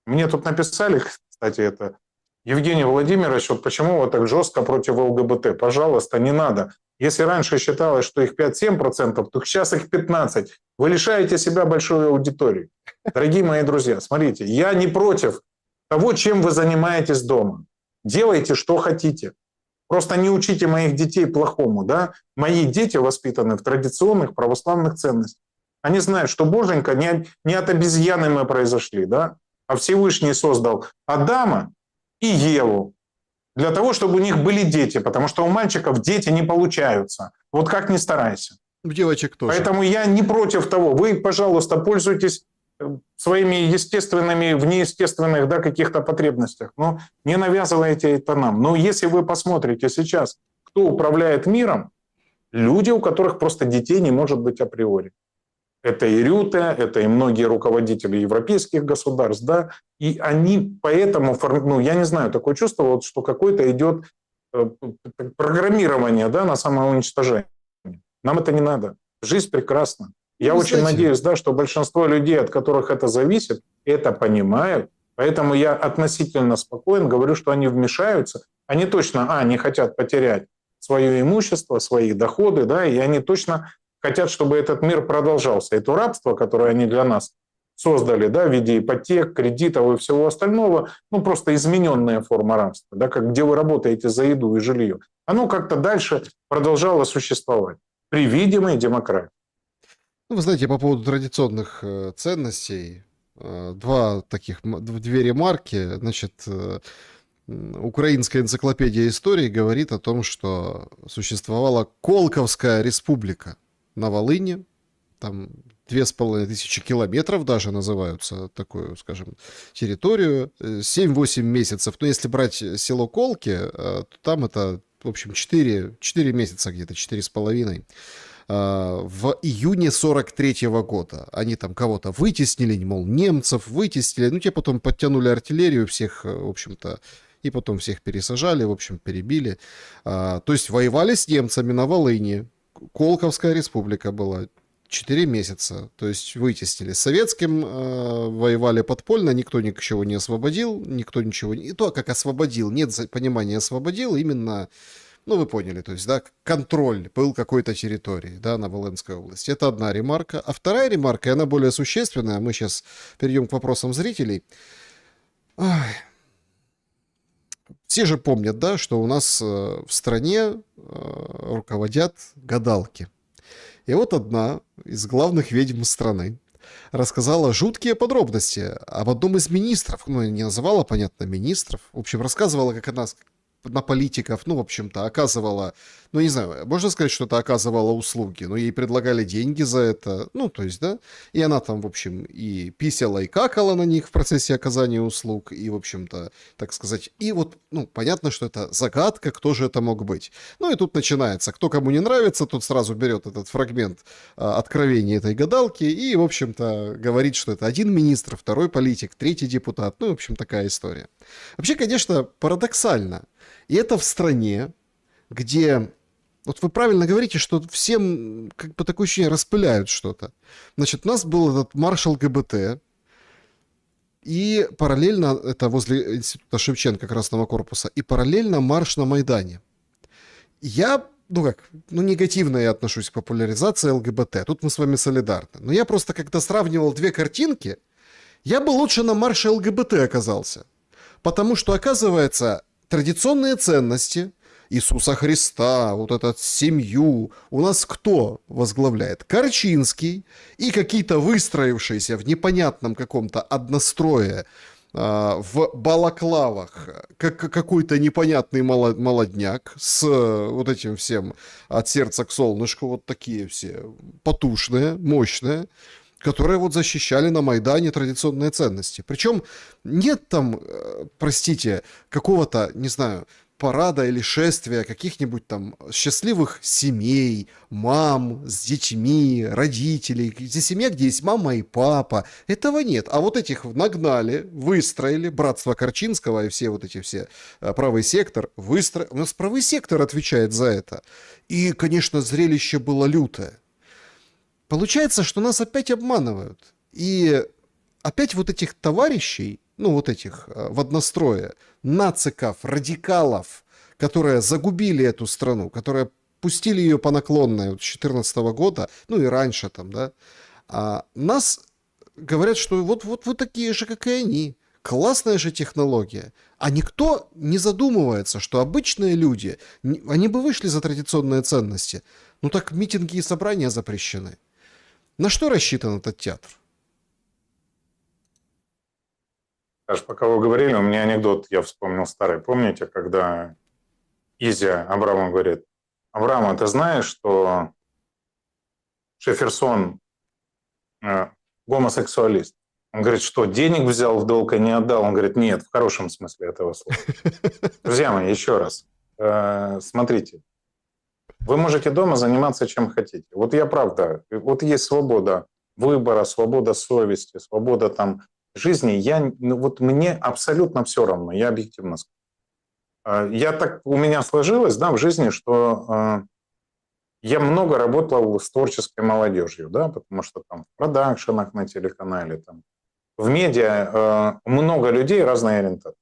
Мне тут написали, кстати, это, Евгений Владимирович, вот почему вы так жестко против ЛГБТ? Пожалуйста, не надо. Если раньше считалось, что их 5-7%, то сейчас их 15%. Вы лишаете себя большой аудитории. Дорогие мои друзья, смотрите, я не против того, чем вы занимаетесь дома. Делайте, что хотите. Просто не учите моих детей плохому. Да? Мои дети воспитаны в традиционных православных ценностях. Они знают, что Боженька не от обезьяны мы произошли, да? А Всевышний создал Адама и Еву для того, чтобы у них были дети, потому что у мальчиков дети не получаются. Вот как ни старайся. У девочек тоже. Поэтому я не против того. Вы, пожалуйста, пользуйтесь своими естественными, в неестественных, да, каких-то потребностях. Но не навязывайте это нам. Но если вы посмотрите сейчас, кто управляет миром, люди, у которых просто детей не может быть априори. Это и Рюте, это и многие руководители европейских государств, да, и они поэтому, ну, я не знаю, такое чувство, вот, что какое-то идет программирование, да, на самоуничтожение. Нам это не надо. Жизнь прекрасна. Я очень надеюсь, да, что большинство людей, от которых это зависит, это понимают, поэтому я относительно спокоен, говорю, что они вмешаются, они точно, не хотят потерять свое имущество, свои доходы, да, и они точно хотят, чтобы этот мир продолжался. И то рабство, которое они для нас создали, да, в виде ипотек, кредитов и всего остального, ну, просто измененная форма рабства, да, как, где вы работаете за еду и жилье, оно как-то дальше продолжало существовать при видимой демократии. Ну, вы знаете, по поводу традиционных ценностей, две ремарки. Значит, Украинская энциклопедия истории говорит о том, что существовала Колковская республика на Волыни, там 2500 километров даже называются такую, скажем, территорию, 7-8 месяцев. Но если брать село Колки, то там это, в общем, 4 месяца где-то, 4,5. В июне 43-го года. Они там кого-то вытеснили, мол, немцев вытеснили. Ну, те потом подтянули артиллерию всех, в общем-то, и потом всех пересажали, в общем, перебили. То есть воевали с немцами на Волыни. Колковская республика была 4 месяца, то есть вытеснили. С советским воевали подпольно, никто ничего не освободил, никто ничего не... И то, как освободил, нет понимания освободил, именно, ну, вы поняли, то есть, да, контроль был какой-то территории, да, на Волынской области. Это одна ремарка. А вторая ремарка, и она более существенная, мы сейчас перейдем к вопросам зрителей. Все же помнят, да, что у нас в стране руководят гадалки. И вот одна из главных ведьм страны рассказала жуткие подробности об одном из министров. Ну, не называла, понятно, министров. В общем, рассказывала, как она на политиков, ну, в общем-то, оказывала, ну, не знаю, можно сказать, что это оказывала услуги, но ей предлагали деньги за это, ну, то есть, да, и она там, в общем, и писала, и какала на них в процессе оказания услуг, и, в общем-то, так сказать, и вот, ну, понятно, что это загадка, кто же это мог быть. Ну, и тут начинается, кто кому не нравится, тот сразу берет этот фрагмент откровения этой гадалки и, в общем-то, говорит, что это один министр, второй политик, третий депутат, ну, в общем, такая история. Вообще, конечно, парадоксально. И это в стране, где, вот вы правильно говорите, что всем, как бы, такое ощущение, распыляют что-то. Значит, у нас был этот маршал ГБТ, и параллельно, это возле института Шевченко Красного корпуса, и параллельно марш на Майдане. Я, негативно я отношусь к популяризации ЛГБТ, тут мы с вами солидарны. Но я просто, когда сравнивал две картинки, я бы лучше на марше ЛГБТ оказался. Потому что, оказывается, традиционные ценности Иисуса Христа, вот эту семью, у нас кто возглавляет? Корчинский и какие-то выстроившиеся в непонятном каком-то однострое в балаклавах какой-то непонятный молодняк с вот этим всем от сердца к солнышку, вот такие все потушные, мощные, которые вот защищали на Майдане традиционные ценности. Причем нет там, простите, какого-то, не знаю, парада или шествия каких-нибудь там счастливых семей, мам с детьми, родителей, где семья, где есть мама и папа. Этого нет. А вот этих нагнали, выстроили, братство Корчинского и все вот эти все правый сектор выстроили. У нас правый сектор отвечает за это. И, конечно, зрелище было лютое. Получается, что нас опять обманывают. И опять вот этих товарищей, ну вот этих в однострое, нациков, радикалов, которые загубили эту страну, которые пустили ее по наклонной вот, с 2014 года, ну и раньше там, да, нас говорят, что вот вы такие же, как и они. Классная же технология. А никто не задумывается, что обычные люди, они бы вышли за традиционные ценности. Ну так митинги и собрания запрещены. На что рассчитан этот театр? Аж пока вы говорили, у меня анекдот, я вспомнил старый. Помните, когда Изя Абрамов говорит: Абрам, а ты знаешь, что Шеферсон гомосексуалист? Он говорит, что денег взял в долг и не отдал? Он говорит, нет, в хорошем смысле этого слова. Друзья мои, еще раз, смотрите, вы можете дома заниматься чем хотите. Вот я правда, вот есть свобода выбора, свобода совести, свобода там жизни. Вот мне абсолютно все равно, я объективно скажу. У меня сложилось, да, в жизни, что я много работал с творческой молодежью, да, потому что там в продакшенах на телеканале, там, в медиа много людей разной ориентации.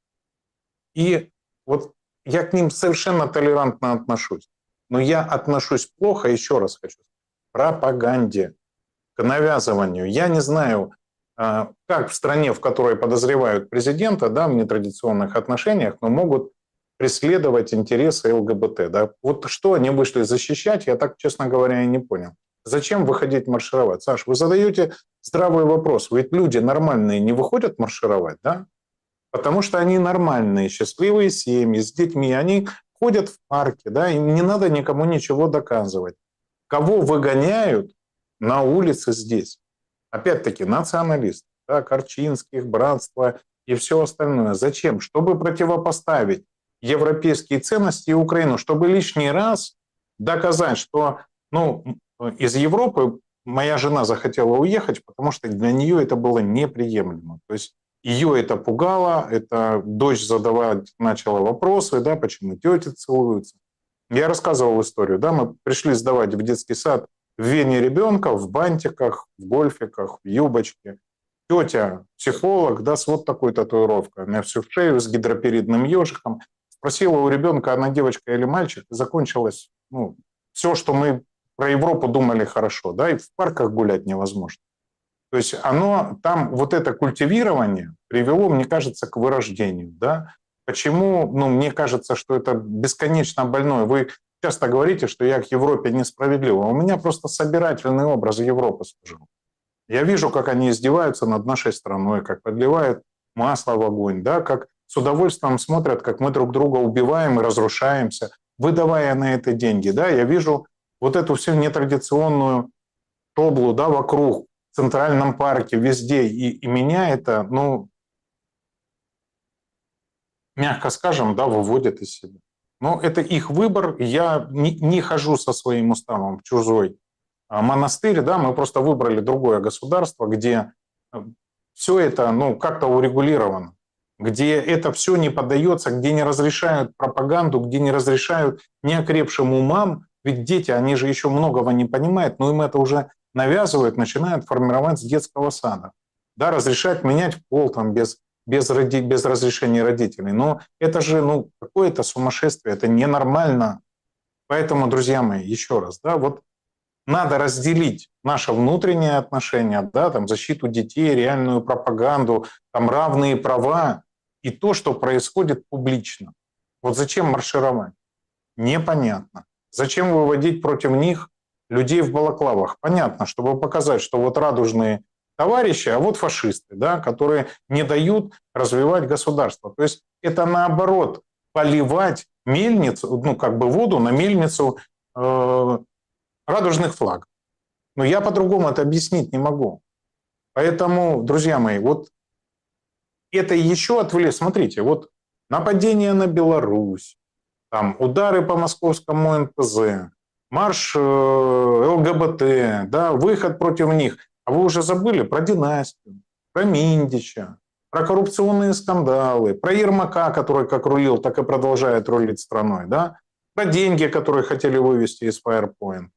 И вот я к ним совершенно толерантно отношусь. Но я отношусь плохо, еще раз хочу сказать, к пропаганде, к навязыванию. Я не знаю, как в стране, в которой подозревают президента, да, в нетрадиционных отношениях, но могут преследовать интересы ЛГБТ. Да. Вот что они вышли защищать, я так, честно говоря, и не понял. Зачем выходить маршировать? Саш, вы задаете здравый вопрос. Ведь люди нормальные не выходят маршировать, да? Потому что они нормальные, счастливые семьи с детьми. Они ходят в парке, да, им не надо никому ничего доказывать. Кого выгоняют на улице здесь? Опять-таки националисты, да, Корчинских, Братство и все остальное. Зачем? Чтобы противопоставить европейские ценности и Украину, чтобы лишний раз доказать, что из Европы моя жена захотела уехать, потому что для нее это было неприемлемо. То есть ее это пугало, это дочь задавать начала вопросы, да, почему тети целуются. Я рассказывал историю, да, мы пришли сдавать в детский сад в Вене ребенка в бантиках, в гольфиках, в юбочке. Тетя, психолог, да, с вот такой татуировкой на всю шею с гидроперидным ежиком. Спросила у ребенка, она девочка или мальчик, и закончилось все, что мы про Европу думали хорошо, да, и в парках гулять невозможно. То есть там вот это культивирование привело, мне кажется, к вырождению, да. Почему, мне кажется, что это бесконечно больное. Вы часто говорите, что я к Европе несправедливо. У меня просто собирательный образ Европы служил. Я вижу, как они издеваются над нашей страной, как подливают масло в огонь, да, как с удовольствием смотрят, как мы друг друга убиваем и разрушаемся, выдавая на это деньги. Да. Я вижу вот эту всю нетрадиционную шоблу, да, вокруг, в Центральном парке, везде. И меня это, мягко скажем, да, выводит из себя. Но это их выбор. Я не хожу со своим уставом в чужой монастырь. Да, мы просто выбрали другое государство, где все это как-то урегулировано, где это все не поддается, где не разрешают пропаганду, где не разрешают неокрепшим умам. Ведь дети, они же еще многого не понимают, но им это уже навязывают, начинают формировать с детского сада. Да, разрешать менять пол там, без разрешения родителей. Но это же какое-то сумасшествие, это ненормально. Поэтому, друзья мои, еще раз, да, вот надо разделить наше внутреннее отношение, да, там, защиту детей, реальную пропаганду, там, равные права и то, что происходит публично. Вот зачем маршировать? Непонятно. Зачем выводить против них людей в балаклавах? Понятно, чтобы показать, что вот радужные товарищи, а вот фашисты, да, которые не дают развивать государство. То есть это наоборот поливать мельницу, воду на мельницу радужных флагов. Но я по-другому это объяснить не могу. Поэтому, друзья мои, вот это еще отвлечь. Смотрите, вот нападение на Беларусь, там, удары по московскому НПЗ, марш ЛГБТ, да, выход против них. А вы уже забыли про династию, про Миндича, про коррупционные скандалы, про Ермака, который как рулил, так и продолжает рулить страной, да, про деньги, которые хотели вывести из Firepoint,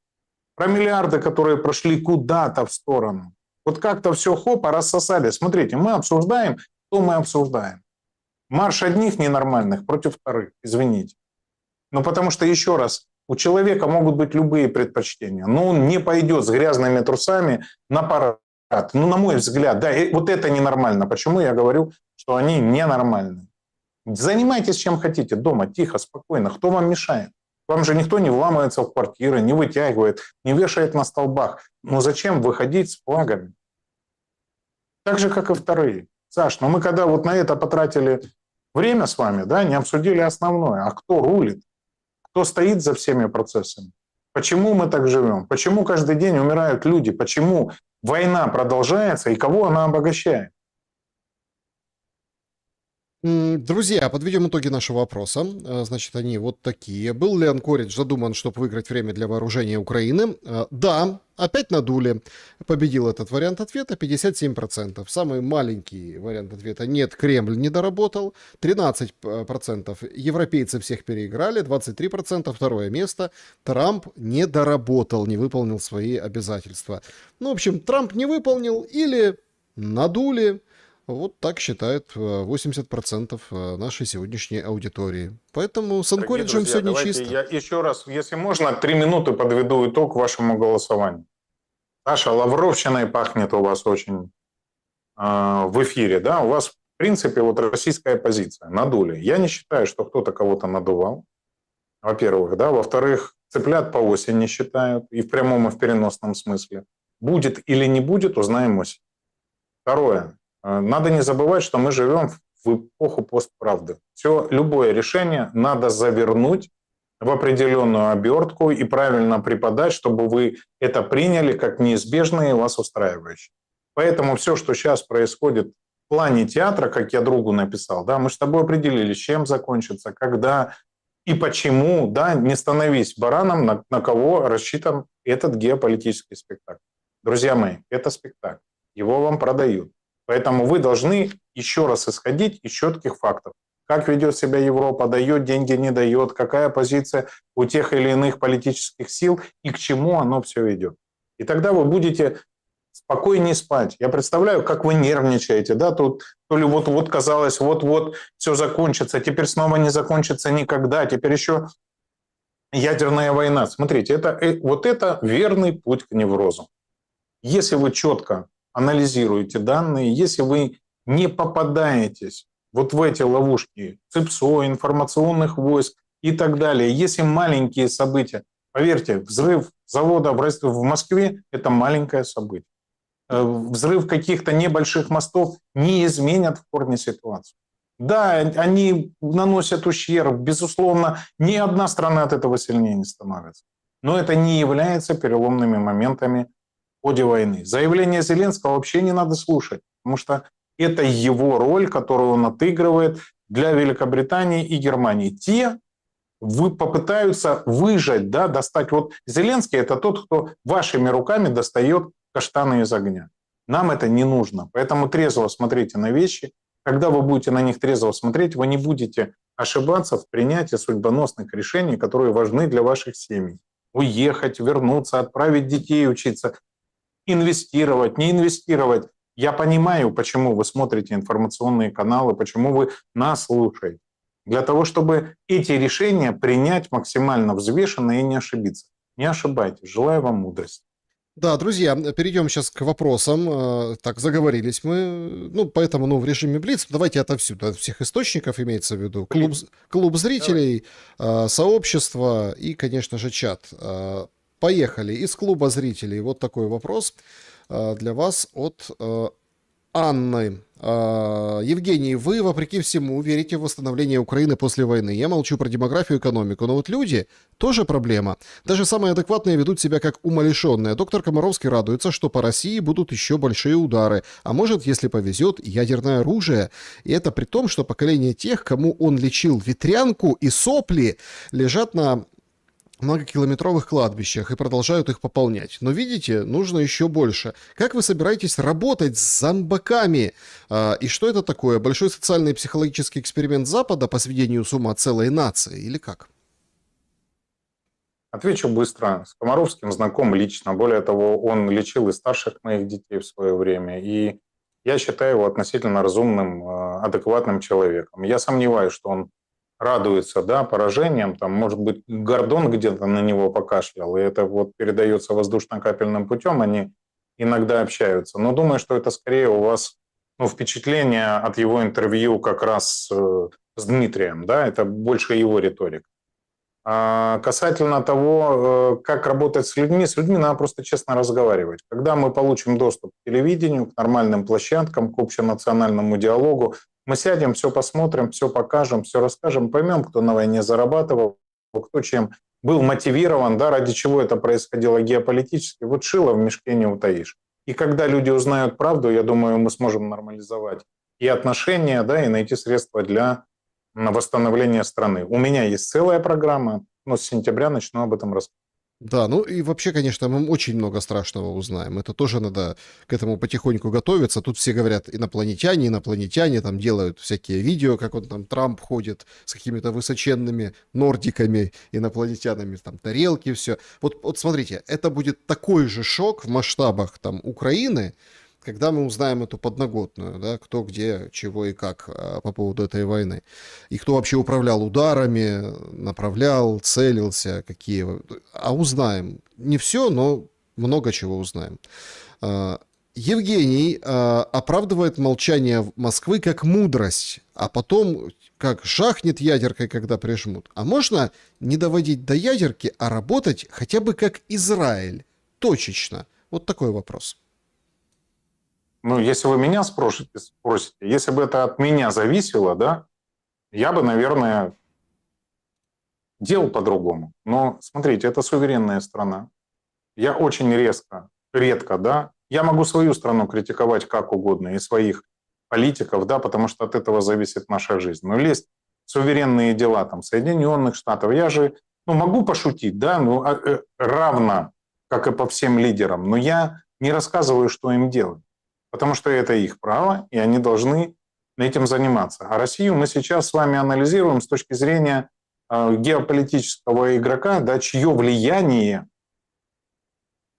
про миллиарды, которые прошли куда-то в сторону. Вот как-то все хопа рассосали. Смотрите, мы обсуждаем, что мы обсуждаем. Марш одних ненормальных против вторых, извините. Потому что, еще раз, У человека могут быть любые предпочтения, но он не пойдет с грязными трусами на парад. Ну, на мой взгляд, да, и вот это ненормально. Почему я говорю, что они ненормальны? Занимайтесь чем хотите дома, тихо, спокойно. Кто вам мешает? Вам же никто не вламывается в квартиры, не вытягивает, не вешает на столбах. Но зачем выходить с флагами? Так же, как и вторые. Саш, но мы когда вот на это потратили время с вами, да, не обсудили основное. А кто рулит? Кто стоит за всеми процессами? Почему мы так живем? Почему каждый день умирают люди? Почему война продолжается и кого она обогащает? Друзья, подведем итоги нашего опроса. Значит, они вот такие. Был ли Анкоридж задуман, чтобы выиграть время для вооружения Украины? Да, опять надули. Победил этот вариант ответа 57%. Самый маленький вариант ответа нет, Кремль не доработал. 13% европейцы всех переиграли. 23% второе место. Трамп не доработал, не выполнил свои обязательства. Ну, в общем, Трамп не выполнил или надули. Вот так считает 80% нашей сегодняшней аудитории. Поэтому с Анкориджем все давайте нечисто. я еще раз, если можно, 3 минуты подведу итог вашему голосованию. Саша, лавровщиной пахнет у вас очень в эфире, да? У вас, в принципе, вот российская позиция, надули. Я не считаю, что кто-то кого-то надувал, во-первых, да? Во-вторых, цыплят по осени не считают, и в прямом, и в переносном смысле. Будет или не будет, узнаем осень. Второе. Надо не забывать, что мы живем в эпоху постправды. Все, любое решение надо завернуть в определенную обертку и правильно преподать, чтобы вы это приняли как неизбежное и вас устраивающее. Поэтому все, что сейчас происходит в плане театра, как я другу написал, да, мы с тобой определили, чем закончится, когда и почему, да, не становись бараном, на кого рассчитан этот геополитический спектакль. Друзья мои, это спектакль, его вам продают. Поэтому вы должны еще раз исходить из четких фактов. Как ведет себя Европа, дает деньги, не дает, какая позиция у тех или иных политических сил и к чему оно все идет. И тогда вы будете спокойнее спать. Я представляю, как вы нервничаете, да, тут то ли вот казалось, вот все закончится, теперь снова не закончится никогда, теперь еще ядерная война. Смотрите, это верный путь к неврозу. Если вы четко анализируете данные, если вы не попадаетесь вот в эти ловушки ЦИПСО, информационных войск и так далее, если маленькие события, поверьте, взрыв завода в Москве – это маленькое событие. Взрыв каких-то небольших мостов не изменят в корне ситуацию. Да, они наносят ущерб, безусловно, ни одна страна от этого сильнее не становится. Но это не является переломными моментами в ходе войны. Заявление Зеленского вообще не надо слушать, потому что это его роль, которую он отыгрывает для Великобритании и Германии. Те попытаются выжать, да, достать. Вот Зеленский – это тот, кто вашими руками достает каштаны из огня. Нам это не нужно. Поэтому трезво смотрите на вещи. Когда вы будете на них трезво смотреть, вы не будете ошибаться в принятии судьбоносных решений, которые важны для ваших семей. Уехать, вернуться, отправить детей учиться, инвестировать, не инвестировать. Я понимаю, почему вы смотрите информационные каналы, почему вы нас слушаете. Для того, чтобы эти решения принять максимально взвешенно и не ошибиться. Не ошибайтесь. Желаю вам мудрости. Да, друзья, перейдем сейчас к вопросам. Так, заговорились мы. Ну, поэтому, в режиме Блиц. Давайте отовсюду, от всех источников, имеется в виду. Клуб зрителей, сообщество и, конечно же, чат. Поехали. Из клуба зрителей вот такой вопрос для вас от Анны. Евгений, вы, вопреки всему, верите в восстановление Украины после войны. Я молчу про демографию и экономику, но вот люди тоже проблема. Даже самые адекватные ведут себя как умалишенные. Доктор Комаровский радуется, что по России будут еще большие удары. А может, если повезет, ядерное оружие. И это при том, что поколение тех, кому он лечил ветрянку и сопли, лежат на многокилометровых кладбищах и продолжают их пополнять. Но видите, нужно еще больше. Как вы собираетесь работать с зомбаками? И что это такое? Большой социальный и психологический эксперимент Запада по сведению с ума целой нации? Или как? Отвечу быстро. С Комаровским знаком лично. Более того, он лечил и старших моих детей в свое время. И я считаю его относительно разумным, адекватным человеком. Я сомневаюсь, что он радуется, да, поражениям, там, может быть, Гордон где-то на него покашлял, и это вот передается воздушно-капельным путем, они иногда общаются. Но думаю, что это скорее у вас, ну, впечатление от его интервью как раз с Дмитрием, да, это больше его риторика. А касательно того, как работать с людьми надо просто честно разговаривать. Когда мы получим доступ к телевидению, к нормальным площадкам, к общенациональному диалогу, мы сядем, все посмотрим, все покажем, все расскажем, поймем, кто на войне зарабатывал, кто чем был мотивирован, да, ради чего это происходило геополитически. Вот шило в мешке не утаишь. И когда люди узнают правду, я думаю, мы сможем нормализовать и отношения, да, и найти средства для на восстановление страны. У меня есть целая программа, но с сентября начну об этом рассказывать. Да, ну и вообще, конечно, мы очень много страшного узнаем. Это тоже надо к этому потихоньку готовиться. Тут все говорят инопланетяне, там делают всякие видео, как он там, Трамп ходит с какими-то высоченными нордиками, инопланетянами, там тарелки, все. Вот смотрите, это будет такой же шок в масштабах там Украины, когда мы узнаем эту подноготную, да, кто где, чего и как по поводу этой войны. И кто вообще управлял ударами, направлял, целился, какие. А узнаем. Не все, но много чего узнаем. Евгений оправдывает молчание Москвы как мудрость, а потом как жахнет ядеркой, когда прижмут. А можно не доводить до ядерки, а работать хотя бы как Израиль, точечно? Вот такой вопрос. Ну, если вы меня спросите, если бы это от меня зависело, да, я бы, наверное, делал по-другому. Но, смотрите, это суверенная страна. Я очень редко, да, я могу свою страну критиковать как угодно и своих политиков, да, потому что от этого зависит наша жизнь. Но лезть в суверенные дела там, Соединенных Штатов, я же могу пошутить, да, равно, как и по всем лидерам, но я не рассказываю, что им делать. Потому что это их право, и они должны этим заниматься. А Россию мы сейчас с вами анализируем с точки зрения геополитического игрока, да, чье влияние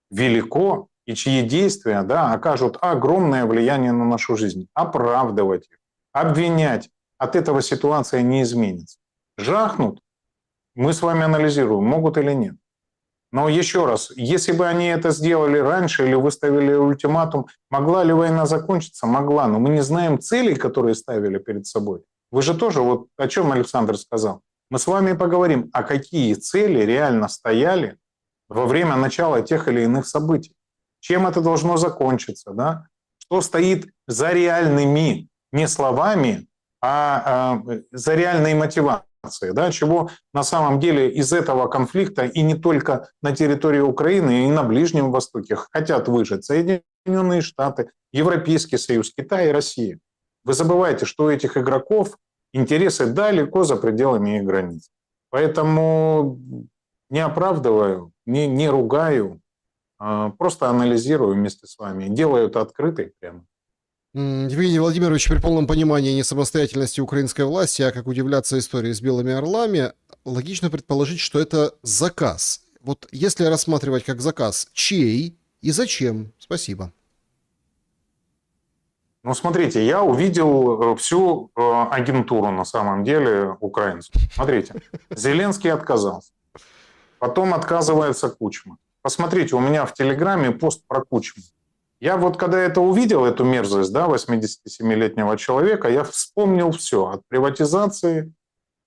велико и чьи действия, да, окажут огромное влияние на нашу жизнь. Оправдывать их, обвинять. От этого ситуация не изменится. Жахнут, мы с вами анализируем, могут или нет. Но еще раз, если бы они это сделали раньше или выставили ультиматум, могла ли война закончиться? Могла, но мы не знаем целей, которые ставили перед собой. Вы же тоже, вот о чем Александр сказал. Мы с вами поговорим, а какие цели реально стояли во время начала тех или иных событий. Чем это должно закончиться, да? Что стоит за реальными, не словами, а за реальной мотивацией. Да, чего на самом деле из этого конфликта и не только на территории Украины, и на Ближнем Востоке хотят выжить Соединенные Штаты, Европейский Союз, Китай и Россия. Вы забываете, что у этих игроков интересы далеко за пределами их границ. Поэтому не оправдываю, не ругаю, просто анализирую вместе с вами. Делаю это открыто и прямо. Евгений Владимирович, при полном понимании несамостоятельности украинской власти, а как удивляться истории с белыми орлами, логично предположить, что это заказ. Вот если рассматривать как заказ, чей и зачем? Спасибо. Ну, смотрите, я увидел всю агентуру на самом деле украинскую. Смотрите, Зеленский отказался. Потом отказывается Кучма. Посмотрите, у меня в Телеграме пост про Кучму. Я вот когда это увидел, эту мерзость, да, 87-летнего человека, я вспомнил все. От приватизации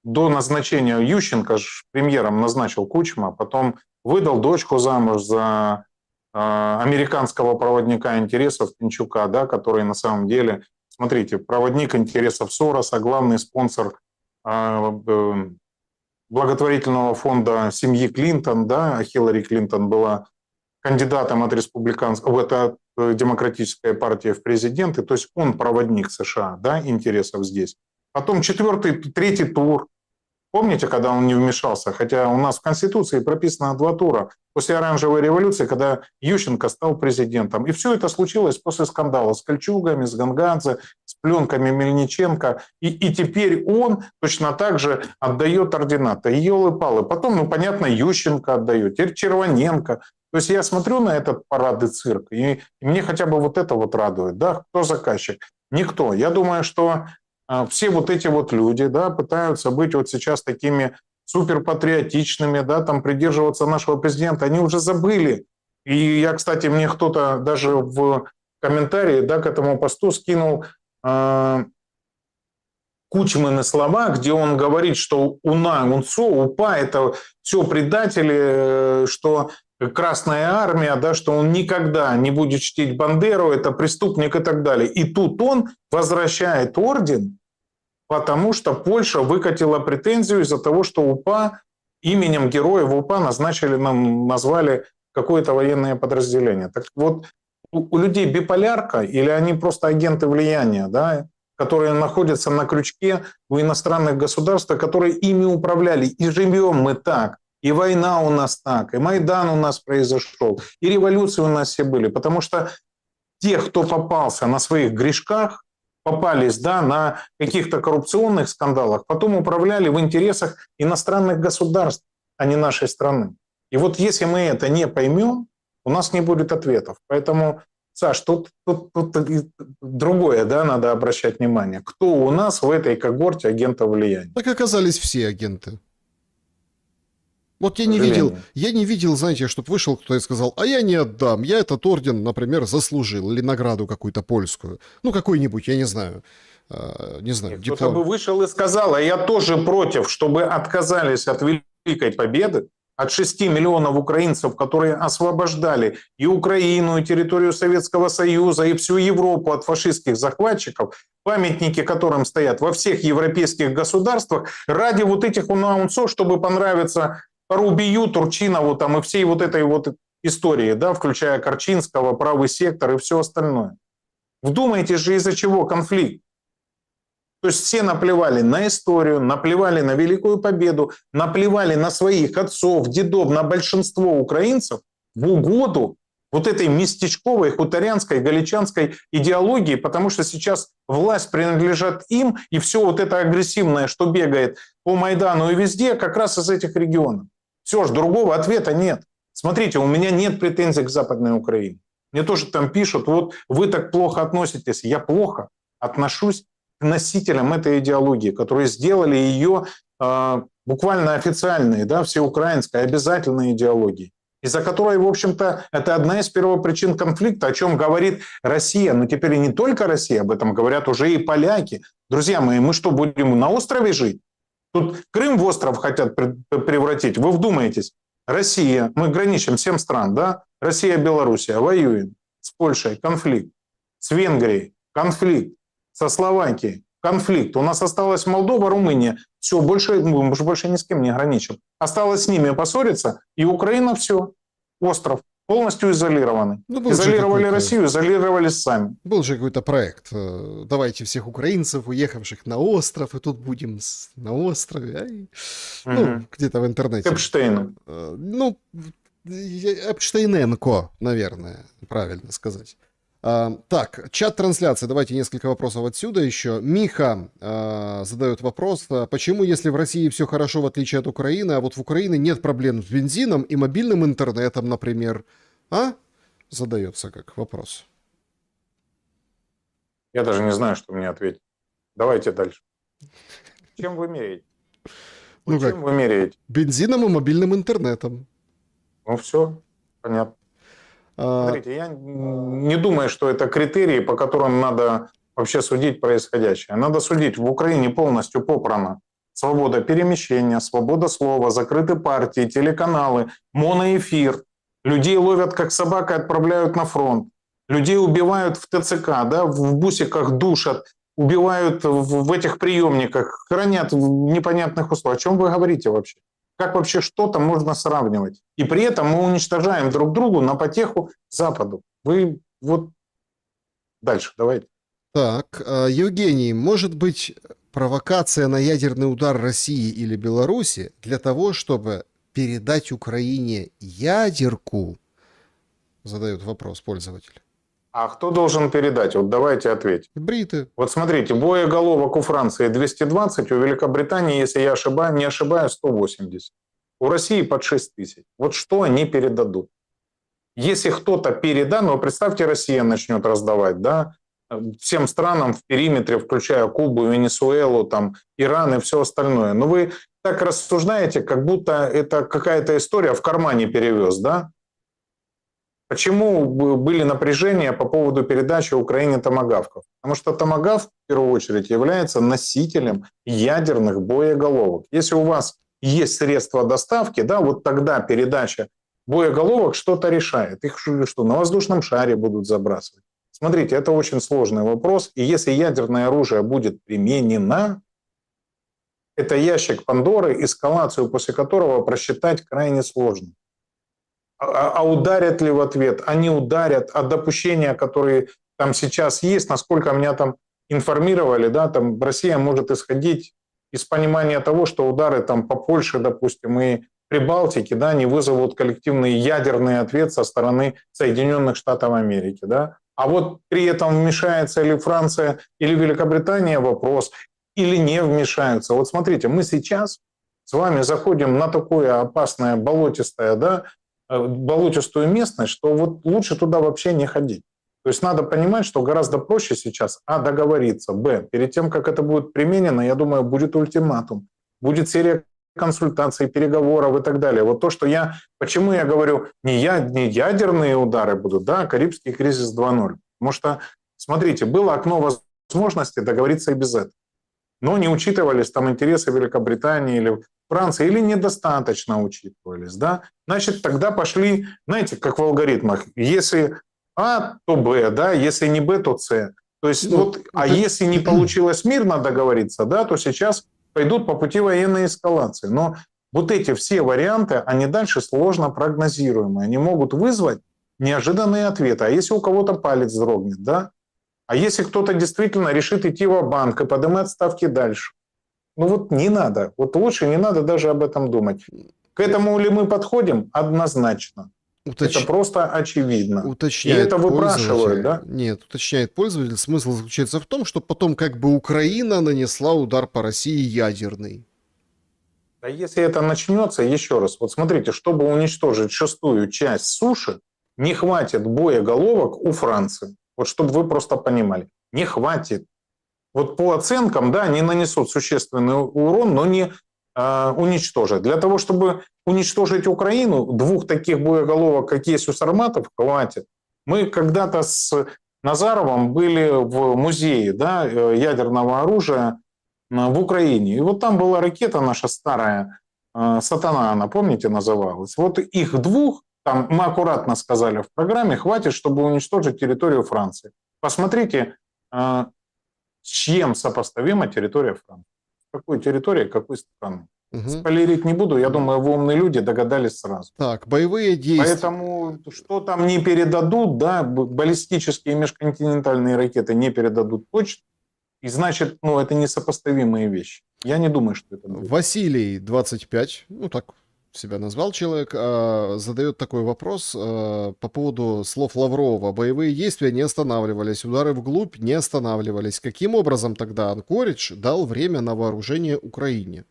до назначения Ющенко, премьером назначил Кучма, потом выдал дочку замуж за американского проводника интересов Пинчука, да, который на самом деле, смотрите, проводник интересов Сороса, главный спонсор благотворительного фонда семьи Клинтон, да, а Хиллари Клинтон была кандидатом от республиканского, демократическая партия в президенты, то есть он проводник США, да, интересов здесь. Потом третий тур. Помните, когда он не вмешался? Хотя у нас в Конституции прописано 2 тура. После оранжевой революции, когда Ющенко стал президентом. И все это случилось после скандала с Кольчугами, с Гангадзе, с пленками Мельниченко. И теперь он точно так же отдает ординаты. Елы-палы. Потом, понятно, Ющенко отдает. Теперь Червоненко. То есть я смотрю на этот парадный цирк, и мне хотя бы вот это вот радует. Да? Кто заказчик? Никто. Я думаю, что все вот эти вот люди, да, пытаются быть вот сейчас такими суперпатриотичными, да, там придерживаться нашего президента, они уже забыли. И я, кстати, мне кто-то даже в комментарии, да, к этому посту скинул Кучмины слова, где он говорит, что УНА, УНСО, УПА – это все предатели, что Красная Армия, да, что он никогда не будет чтить Бандеру, это преступник и так далее. И тут он возвращает орден, потому что Польша выкатила претензию из-за того, что УПА, именем героев УПА назвали какое-то военное подразделение. Так вот, у людей биполярка или они просто агенты влияния, да, которые находятся на крючке у иностранных государств, которые ими управляли. И живем мы так. И война у нас так, и Майдан у нас произошел, и революции у нас все были. Потому что те, кто попался на своих грешках, попались, да, на каких-то коррупционных скандалах, потом управляли в интересах иностранных государств, а не нашей страны. И вот если мы это не поймем, у нас не будет ответов. Поэтому, Саш, тут другое, да, надо обращать внимание. Кто у нас в этой когорте агентов влияния? Так оказались все агенты. Вот я К не сожалению. видел, знаете, чтобы вышел кто-то и сказал, а я не отдам, я этот орден, например, заслужил, или награду какую-то польскую. Ну, какую-нибудь, я не знаю. Не знаю. Кто-то бы вышел и сказал, а я тоже против, чтобы отказались от Великой Победы, от 6 миллионов украинцев, которые освобождали и Украину, и территорию Советского Союза, и всю Европу от фашистских захватчиков, памятники которым стоят во всех европейских государствах, ради вот этих УНА-УНСО, чтобы понравиться Парубию, Турчинову там, и всей вот этой вот истории, да, включая Корчинского, правый сектор и все остальное. Вдумайтесь же, из-за чего конфликт. То есть все наплевали на историю, наплевали на Великую Победу, наплевали на своих отцов, дедов, на большинство украинцев в угоду вот этой местечковой, хуторянской, галичанской идеологии, потому что сейчас власть принадлежит им, и все вот это агрессивное, что бегает по Майдану и везде, как раз из этих регионов. Все ж, другого ответа нет. Смотрите, у меня нет претензий к Западной Украине. Мне тоже там пишут, вот вы так плохо относитесь. Я плохо отношусь к носителям этой идеологии, которые сделали ее буквально официальной, да, всеукраинской, обязательной идеологией, из-за которой, в общем-то, это одна из первопричин конфликта, о чем говорит Россия. Но теперь и не только Россия, об этом говорят уже и поляки. Друзья мои, мы что, будем на острове жить? Тут Крым в остров хотят превратить. Вы вдумаетесь. Россия, мы граничим 7 стран, да? Россия, Белоруссия, воюем. С Польшей конфликт. С Венгрией конфликт. Со Словакией конфликт. У нас осталась Молдова, Румыния. Все, больше ни с кем не граничим. Осталось с ними поссориться, и Украина все. Остров. Полностью изолированный. Ну, изолировали Россию, изолировались сами. Был же какой-то проект. Давайте всех украинцев, уехавших на остров, и тут будем на острове. Ну, где-то в интернете. Эпштейн. Ну, Эпштейненко, наверное, правильно сказать. Так, чат-трансляция. Давайте несколько вопросов отсюда еще. Миха задает вопрос. Почему, если в России все хорошо, в отличие от Украины, а вот в Украине нет проблем с бензином и мобильным интернетом, например? Задается как вопрос. Я даже не знаю, что мне ответить. Давайте дальше. Чем вы меряете? Ну чем вы меряете? Бензином и мобильным интернетом. Ну все, понятно. Смотрите, я не думаю, что это критерии, по которым надо вообще судить происходящее. Надо судить, в Украине полностью попрана свобода перемещения, свобода слова, закрыты партии, телеканалы, моноэфир. Людей ловят как собак и отправляют на фронт. Людей убивают в ТЦК, да, в бусиках душат, убивают в этих приемниках, хранят в непонятных условиях. О чем вы говорите вообще? Как вообще что-то можно сравнивать? И при этом мы уничтожаем друг другу на потеху Западу. Вы вот дальше давайте. Так, Евгений, может быть провокация на ядерный удар России или Беларуси для того, чтобы передать Украине ядерку? Задает вопрос пользователь. А кто должен передать? Вот давайте ответим. Бриты. Вот смотрите, боеголовок у Франции 220, у Великобритании, если я не ошибаюсь, 180. У России под 6 тысяч. Вот что они передадут? Если кто-то передаст, ну представьте, Россия начнет раздавать, да, всем странам в периметре, включая Кубу, Венесуэлу, там, Иран и все остальное. Но вы так рассуждаете, как будто это какая-то история в кармане перевез, да? Почему были напряжения по поводу передачи Украине томагавков? Потому что томагавк, в первую очередь, является носителем ядерных боеголовок. Если у вас есть средства доставки, да, вот тогда передача боеголовок что-то решает. Их что, на воздушном шаре будут забрасывать? Смотрите, это очень сложный вопрос. И если ядерное оружие будет применено, это ящик Пандоры, эскалацию после которого просчитать крайне сложно. А ударят ли в ответ? Они ударят. А допущения, которые там сейчас есть, насколько меня там информировали, да, там Россия может исходить из понимания того, что удары там по Польше, допустим, и Прибалтике, да, не вызовут коллективный ядерный ответ со стороны Соединенных Штатов Америки, да. А вот при этом вмешается ли Франция или Великобритания — вопрос, или не вмешаются. Вот смотрите, мы сейчас с вами заходим на такое опасное болотистое, да, болотистую местность, что вот лучше туда вообще не ходить. То есть надо понимать, что гораздо проще сейчас договориться, перед тем, как это будет применено, я думаю, будет ультиматум, будет серия консультаций, переговоров и так далее. Вот то, что почему я говорю, не ядерные удары будут, да, а Карибский кризис 2.0. Потому что, смотрите, было окно возможности договориться и без этого. Но не учитывались там интересы Великобритании или Франции, или недостаточно учитывались, да, значит, тогда пошли, знаете, как в алгоритмах, если А, то Б, да, если не Б, то С. То есть, если не получилось мирно договориться, да, то сейчас пойдут по пути военной эскалации. Но вот эти все варианты, они дальше сложно прогнозируемые, они могут вызвать неожиданные ответы. А если у кого-то палец дрогнет, да, а если кто-то действительно решит идти в банк и поднимать ставки дальше, ну вот не надо. Вот лучше не надо даже об этом думать. К этому ли мы подходим? Однозначно. Это просто очевидно. Уточняет и это выпрашивают, да? Нет, уточняет пользователь. Смысл заключается в том, что потом как бы Украина нанесла удар по России ядерный. Да если это начнется, еще раз, вот смотрите, чтобы уничтожить шестую часть суши, не хватит боеголовок у Франции. Вот чтобы вы просто понимали. Не хватит. Вот по оценкам, да, они нанесут существенный урон, но не уничтожат. Для того, чтобы уничтожить Украину, 2 таких боеголовок, как есть у сарматов, хватит. Мы когда-то с Назаровым были в музее, да, ядерного оружия в Украине. И вот там была ракета наша старая, «Сатана», она, помните, называлась. Вот их 2, там мы аккуратно сказали в программе, хватит, чтобы уничтожить территорию Франции. Посмотрите, с чем сопоставима территория Франции. Какой территории, какой страны. Спойлерить не буду, я думаю, вы умные люди догадались сразу. Так, боевые действия. Поэтому что там не передадут, да, баллистические межконтинентальные ракеты не передадут точно, и значит, это несопоставимые вещи. Я не думаю, что это будет. Василий, 25, так себя назвал человек, задает такой вопрос по поводу слов Лаврова. Боевые действия не останавливались, удары вглубь не останавливались. Каким образом тогда Анкоридж дал время на вооружение Украине?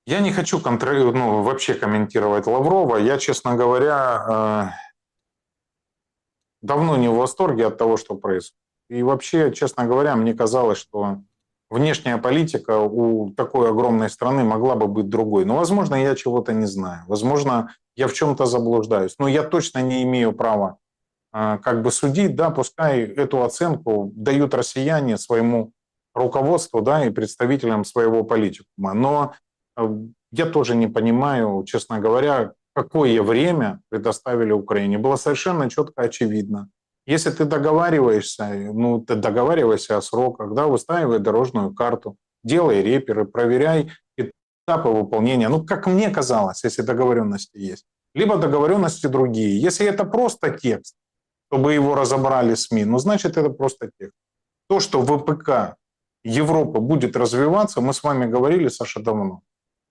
Я не хочу вообще комментировать Лаврова. Я, честно говоря, давно не в восторге от того, что происходит. И вообще, честно говоря, мне казалось, что внешняя политика у такой огромной страны могла бы быть другой. Но, возможно, я чего-то не знаю. Возможно, я в чем-то заблуждаюсь. Но я точно не имею права судить. Да, пускай эту оценку дают россияне своему руководству, да, и представителям своего политикума. Но я тоже не понимаю, честно говоря, какое время предоставили Украине. Было совершенно четко очевидно. Если ты договариваешься, ты договаривайся о сроках, да, выстраивай дорожную карту, делай реперы, проверяй этапы выполнения. Как мне казалось, если договоренности есть. Либо договоренности другие. Если это просто текст, чтобы его разобрали СМИ, значит, это просто текст. То, что ВПК Европы будет развиваться, мы с вами говорили, Саша, давно.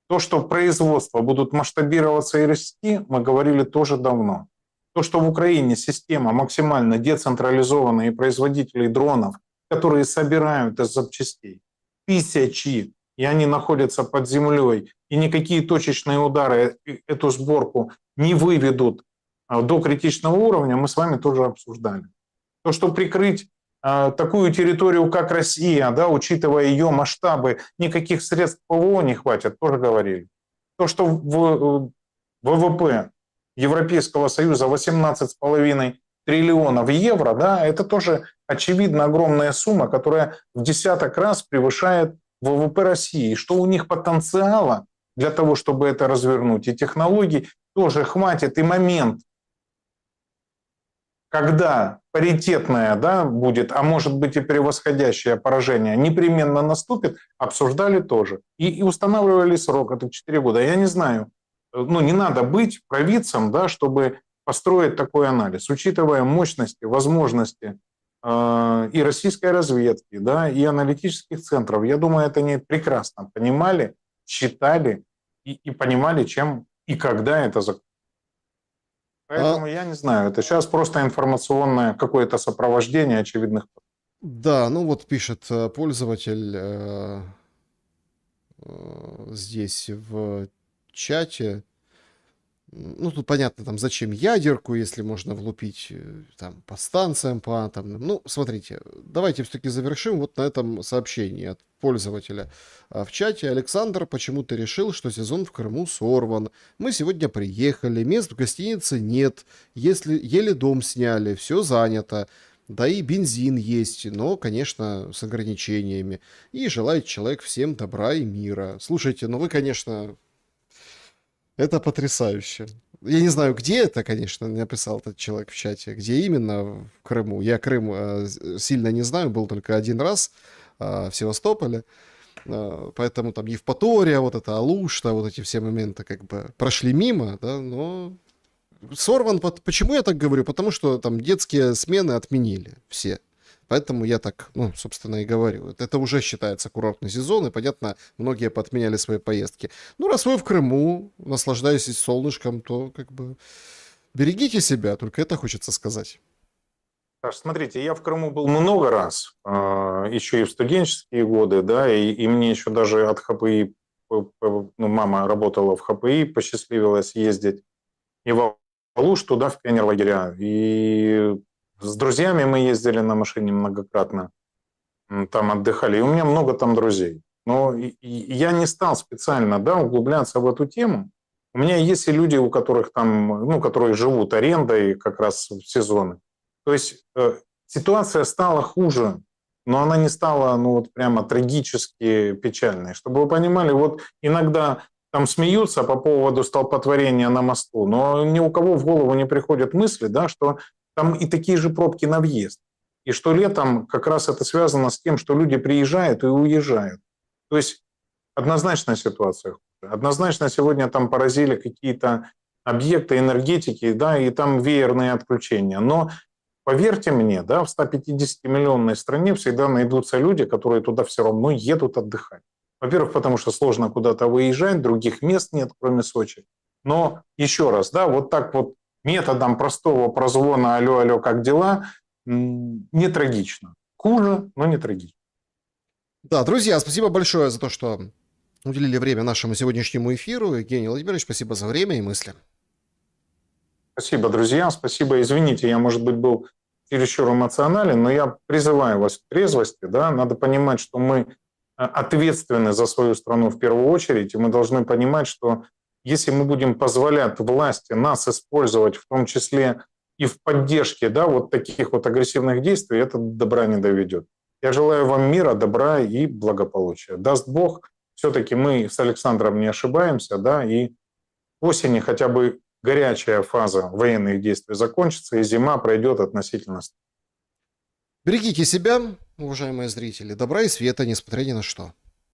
То, что производства будут масштабироваться и расти, мы говорили тоже давно. То, что в Украине система максимально децентрализованная и производителей дронов, которые собирают из запчастей тысячи, и они находятся под землей, и никакие точечные удары эту сборку не выведут до критичного уровня, мы с вами тоже обсуждали. То, что прикрыть такую территорию, как Россия, да, учитывая ее масштабы, никаких средств ПВО не хватит, тоже говорили. То, что в ВВП Европейского Союза 18,5 триллионов евро, да, это тоже очевидно огромная сумма, которая в десяток раз превышает ВВП России. И что у них потенциала для того, чтобы это развернуть, и технологий тоже хватит, и момент, когда паритетное, да, будет, а может быть и превосходящее поражение, непременно наступит, обсуждали тоже. И устанавливали срок, это 4 года. Я не знаю, ну не надо быть провидцем, да, чтобы построить такой анализ, учитывая мощности, возможности и российской разведки, да, и аналитических центров. Я думаю, это они прекрасно понимали, считали и понимали, чем и когда это закончится. Поэтому я не знаю, это сейчас просто информационное какое-то сопровождение очевидных. Да, ну вот пишет пользователь здесь в чате. Ну, тут понятно, там, зачем ядерку, если можно влупить там по станциям, по атомным. Ну, смотрите, давайте все-таки завершим вот на этом сообщении от пользователя в чате. Александр почему-то решил, что сезон в Крыму сорван. Мы сегодня приехали, мест в гостинице нет, если еле дом сняли, все занято. Да и бензин есть, но, конечно, с ограничениями. И желает человек всем добра и мира. Слушайте, ну вы, конечно... Это потрясающе. Я не знаю, где это, конечно, написал этот человек в чате, где именно в Крыму. Я Крым сильно не знаю, был только один раз в Севастополе. Поэтому там Евпатория, вот это Алушта, вот эти все моменты как бы прошли мимо, да, но сорван. Почему я так говорю? Потому что там детские смены отменили все. Поэтому я так, ну, собственно, и говорю. Это уже считается курортный сезон, и, понятно, многие поотменяли свои поездки. Ну, раз вы в Крыму, наслаждаетесь солнышком, то, как бы, берегите себя, только это хочется сказать. Смотрите, я в Крыму был много раз, еще и в студенческие годы, да, и мне еще даже от ХПИ, ну, мама работала в ХПИ, посчастливилось ездить, и в Алуш туда, в пионерлагеря, и с друзьями мы ездили на машине многократно, там отдыхали, и у меня много там друзей. Но я не стал специально, да, углубляться в эту тему. У меня есть и люди, у которых там, ну, которые живут арендой как раз в сезоны. То есть ситуация стала хуже, но она не стала, ну, вот прямо трагически печальной. Чтобы вы понимали, вот иногда там смеются по поводу столпотворения на мосту, но ни у кого в голову не приходят мысли, да, что там и такие же пробки на въезд. И что летом как раз это связано с тем, что люди приезжают и уезжают. То есть однозначная ситуация. Однозначно сегодня там поразили какие-то объекты энергетики, да, и там веерные отключения. Но поверьте мне, да, в 150-миллионной стране всегда найдутся люди, которые туда все равно едут отдыхать. Во-первых, потому что сложно куда-то выезжать, других мест нет, кроме Сочи. Но еще раз, да, вот так вот методом простого прозвона «Алло, алло, как дела?» не трагично. Хуже, но не трагично. Да, друзья, спасибо большое за то, что уделили время нашему сегодняшнему эфиру. Евгений Владимирович, спасибо за время и мысли. Спасибо, друзья, спасибо. Извините, я, может быть, был чересчур эмоционален, но я призываю вас к трезвости. Да? Надо понимать, что мы ответственны за свою страну в первую очередь, и мы должны понимать, что если мы будем позволять власти нас использовать, в том числе и в поддержке, да, вот таких вот агрессивных действий, это до добра не доведет. Я желаю вам мира, добра и благополучия. Даст Бог, все-таки мы с Александром не ошибаемся, да, и к осени хотя бы горячая фаза военных действий закончится, и зима пройдет относительно. Берегите себя, уважаемые зрители, добра и света, несмотря ни на что.